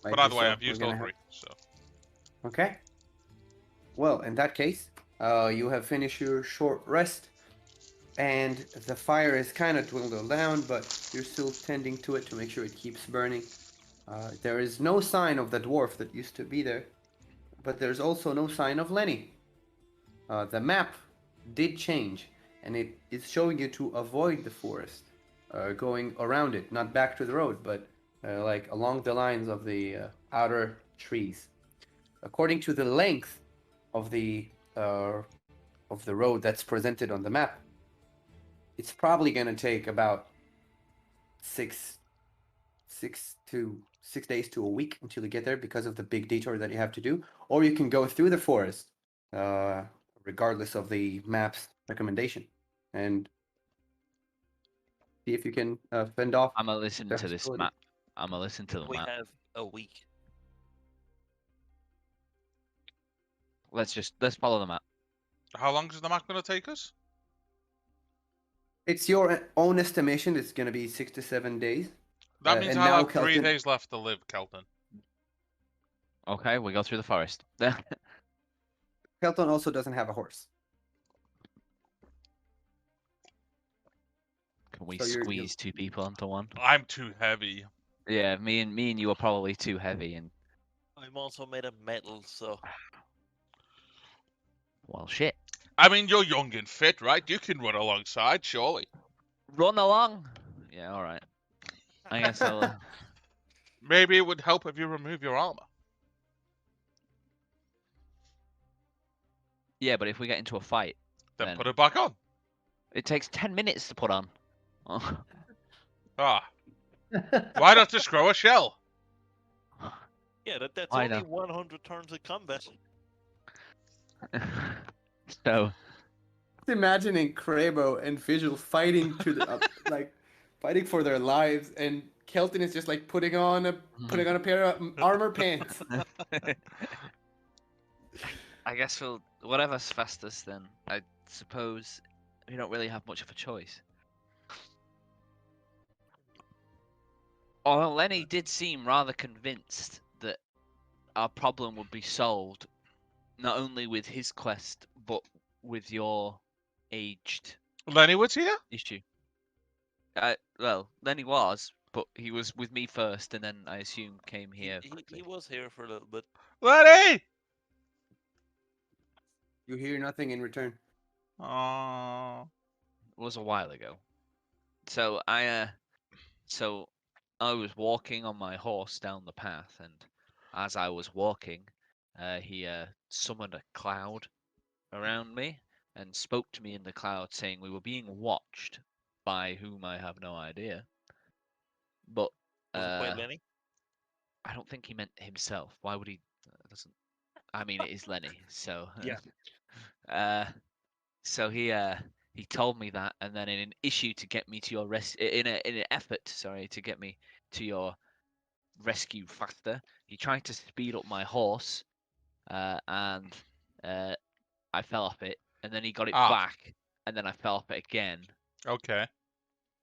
But either way, I've used all 3, so. Okay. Well, in that case, you have finished your short rest, and the fire is kind of dwindled down, but you're still tending to it to make sure it keeps burning. There is no sign of the dwarf that used to be there, but there's also no sign of Lenny. The map did change, and it is showing you to avoid the forest, going around it, not back to the road, but like along the lines of the outer trees. According to the length of the road that's presented on the map, it's probably going to take about 6 days to a week until you get there because of the big detour that you have to do. Or you can go through the forest, regardless of the map's recommendation, and see if you can fend off. I'm gonna listen the to this hostility. map. I'm gonna listen to the We map. have a week. Let's follow the map. How long is the map going to take us? It's your own estimation. It's going to be 6 to 7 days. That means and I'll now have 3 Kelton, days left to live, Kelton. Okay, we go through the forest. Kelton also doesn't have a horse. Can we So you're- squeeze 2 people onto one? I'm too heavy. Yeah, me and you are probably too heavy, and I'm also made of metal, so well, shit. I mean, you're young and fit, right? You can run alongside, surely. Run along. Yeah, all right. I guess I'll. Maybe it would help if you remove your armor. Yeah, but if we get into a fight, Then put it back on. it takes 10 minutes to put on. Oh. Ah. Why not just grow a shell? yeah, that's I only know. 100 turns of combat. So, Just imagining Crabo and Vigil fighting to the like fighting for their lives, and Kelton is just like putting on a pair of armor pants. I guess we'll whatever's fastest then. I suppose we don't really have much of a choice. Although Lenny did seem rather convinced that our problem would be solved not only with his quest but with your aged Lenny was here? issue. Well, Lenny was, but he was with me first, and then I assume came here He quickly. was here for a little bit. Lenny! You hear nothing in return. Aww. It was a while ago. So I was walking on my horse down the path, and as I was walking, he summoned a cloud around me and spoke to me in the cloud, saying we were being watched by whom I have no idea. But Was it quite Lenny? I don't think he meant himself. Why would he? Doesn't. I mean, it is Lenny, so Yeah. So he told me that, and then in an issue to get me to your in an effort, sorry, to get me to your rescue faster, he tried to speed up my horse, and I fell off it, and then he got it back, and then I fell off it again, Okay.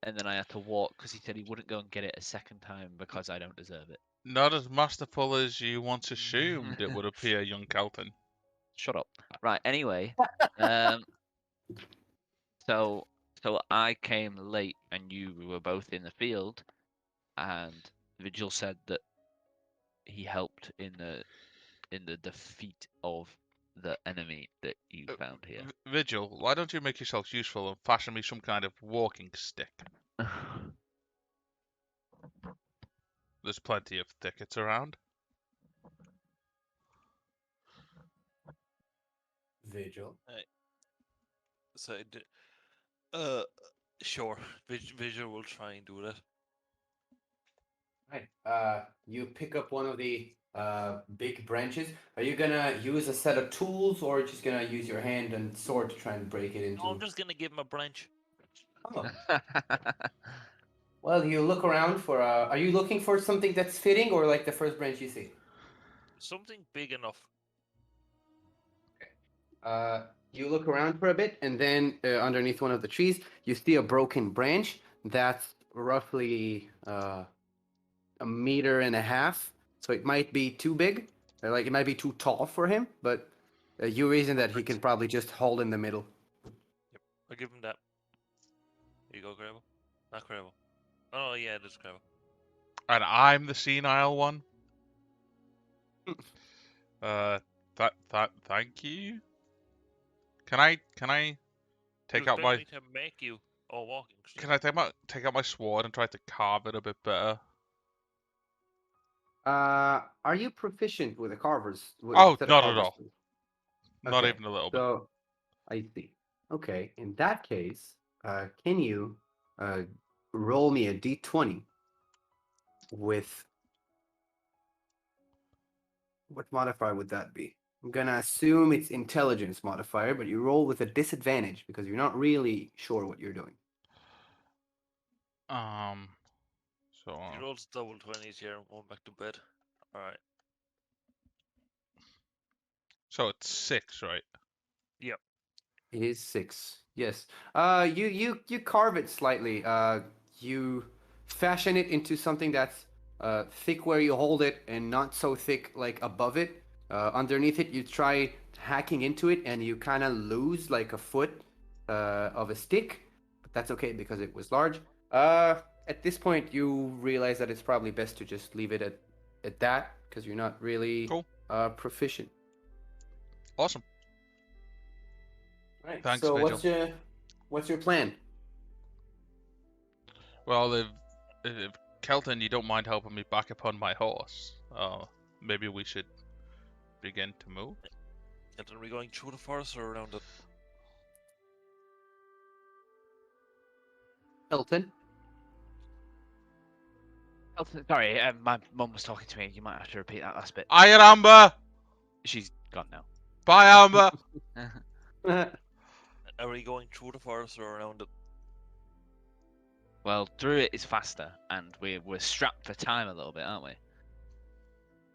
and then I had to walk because he said he wouldn't go and get it a second time because I don't deserve it. Not as masterful as you once assumed, it would appear, young Kelton. Shut up. Right. Anyway, so I came late, and you were both in the field, and Vigil said that he helped in the defeat of the enemy that you found here. Vigil, why don't you make yourself useful and fashion me some kind of walking stick? There's plenty of thickets around. Vigil. So, sure. Visual will try and do that. Right. You pick up one of the big branches. Are you gonna use a set of tools, or just gonna use your hand and sword to try and break it into? No, I'm just gonna give him a branch. Oh. Well, you look around for. Are you looking for something that's fitting, or like the first branch you see? Something big enough. You look around for a bit, and then underneath one of the trees, you see a broken branch that's roughly 1.5 meters. So it might be too big, or like it might be too tall for him. But you reason that he can probably just hold in the middle. Yep, I'll give him that. Here you go, Gravel. Not Gravel. Oh yeah, it is Gravel. And I'm the senile one. Thank you. Can I take You out my? expect me to make you a walking stick? Can I take out my sword and try to carve it a bit better? Are you proficient with the carvers? Oh, set of not at carvers all. tools? Not Okay, even a little bit. So I see. Okay, in that case, can you roll me a d20 with what modifier would that be? I'm gonna assume it's intelligence modifier, but you roll with a disadvantage because you're not really sure what you're doing. So He rolls double 20s here. I'm going back to bed. All right. so it's 6, right? Yep. It is 6. Yes. You carve it slightly. You fashion it into something that's thick where you hold it and not so thick like above it. Underneath it, you try hacking into it and you kind of lose like a foot of a stick, but that's okay because it was large. At this point, you realize that it's probably best to just leave it at that because you're not really Cool. proficient. Awesome. Right. Thanks, so Vigil. what's your plan? Well, if Kelton, you don't mind helping me back upon my horse, maybe we should begin to move. And are we going through the forest or around it? Elton? Sorry, my mum was talking to me. You might have to repeat that last bit. Hiya, Amber! She's gone now. Bye, Amber! Are we going through the forest or around it? Well, through it is faster, and we're strapped for time a little bit, aren't we?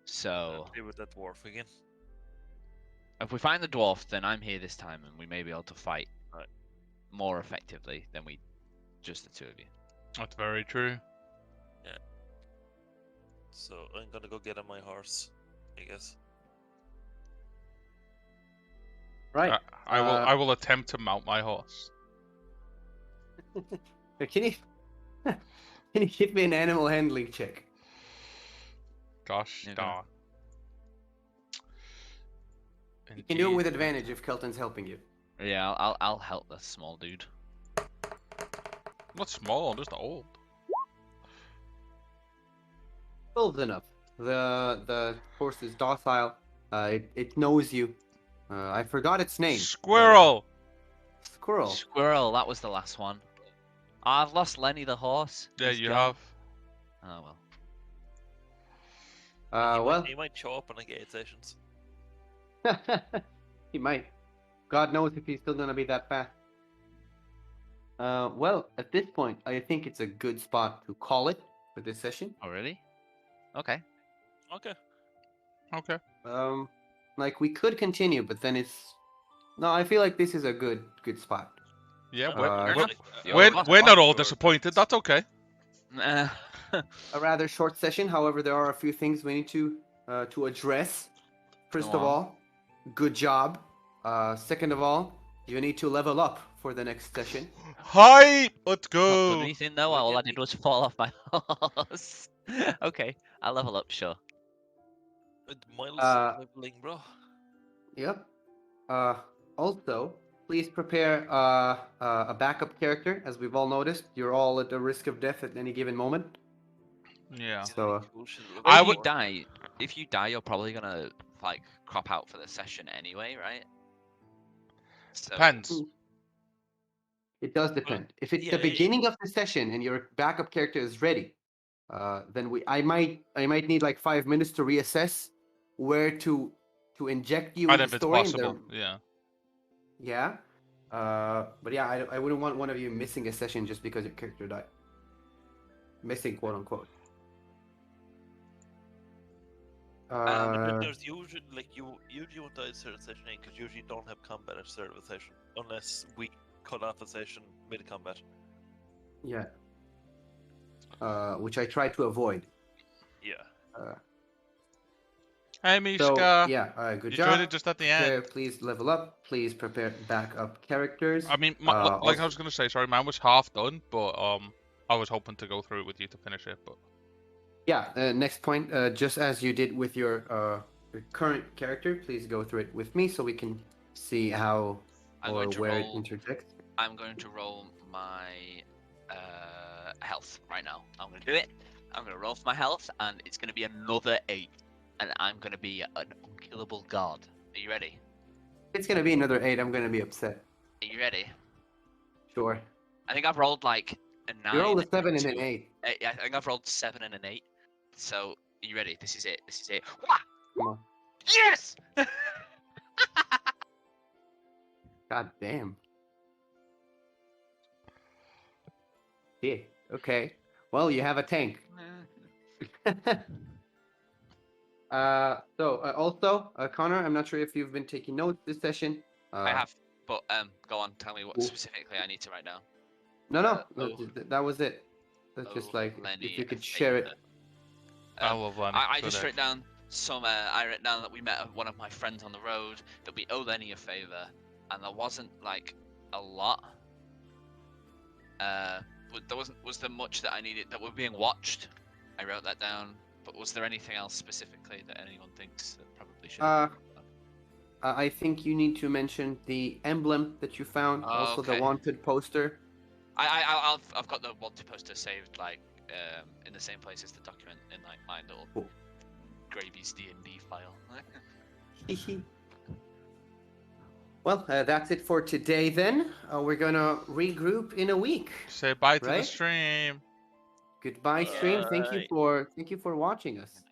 So, Play with that dwarf again. if we find the dwarf, then I'm here this time, and we may be able to fight more effectively than we just the two of you. That's very true. So I'm gonna go get on my horse, I guess. Right. I will attempt to mount my horse. Can you give me an animal handling check? Gosh Okay. darn. You can do it with advantage if Kelton's helping you. Yeah, I'll help the small dude. Not small, I'm just old. Close enough. The horse is docile. It knows you. I forgot its name. Squirrel! Squirrel. Squirrel, that was the last one. I've lost Lenny the horse. Yeah, He's you gone. have. Oh well. He might show up in like 8 sessions. He might. God knows if he's still gonna be that fast. Well, at this point, I think it's a good spot to call it for this session. Oh really? Okay. Okay. Okay. Like we could continue, but then it's. No, I feel like this is a good spot. Yeah, Uh, we're not all disappointed, that's okay. A rather short session. However, there are a few things we need to address. First Go of on. all, good job. Second of all, you need to level up for the next session. Hi! Let's Not done go! anything though. All I did was fall off my horse. Okay, I'll level up, sure. Miles leveling, bro. Yep. Also, please prepare a backup character. As we've all noticed, you're all at the risk of death at any given moment. Yeah. So, If you die, you're probably gonna like crop out for the session anyway, right? So, Depends. it does depend. If it's yeah, the beginning of the session and your backup character is ready, then I might need like 5 minutes to reassess where to inject you And in if the it's story. possible, yeah. Yeah. But yeah, I wouldn't want one of you missing a session just because your character died. Missing, quote unquote. But then there's usually usually won't die at start of session 8 because usually you don't have combat at start of a session unless we cut off a session mid combat. Yeah. Which I try to avoid. Yeah. Hey, So Mishka! yeah, good You job. joined it just at the Prepare, end. please level up. Please prepare backup characters. I mean, like I also- was gonna say, sorry, mine was half done, but I was hoping to go through it with you to finish it, but Yeah. Next point. Just as you did with your current character, please go through it with me so we can see how I'm or going to where it roll. interjects. I'm going to roll my health right now. I'm going to do it. I'm going to roll for my health, and it's going to be another 8, and I'm going to be an unkillable god. Are you ready? If it's gonna be another 8, I'm gonna be upset. Are you ready? Sure. I think I've rolled like a 9. You rolled a 7 and two- an 8. I think I've rolled 7 and an 8. So, are you ready? This is it. This is it. Wah! Come on. Yes! God damn. Yeah. Okay. Well, you have a tank. Also, Connor, I'm not sure if you've been taking notes this session. I have, but go on. Tell me what Cool. specifically I need to write down. No, oh. that was it. just owe like Lenny if you a could share it. favour. I Um, love Lenny. I Good just egg. wrote down some. I wrote down that we met one of my friends on the road, that we owe Lenny a favor, and there wasn't like a lot. There wasn't. Was there much that I needed? That we're being watched. I wrote that down. But was there anything else specifically that anyone thinks that probably should have been? I think you need to mention the emblem that you found, Oh, also the okay. wanted poster. I've got the wanted poster saved like in the same place as the document in like my little Cool. Gravy's DnD file. Well, that's it for today then. We're gonna regroup in a week. Say bye to the Right? stream. Goodbye, stream. Thank you Bye. for watching us.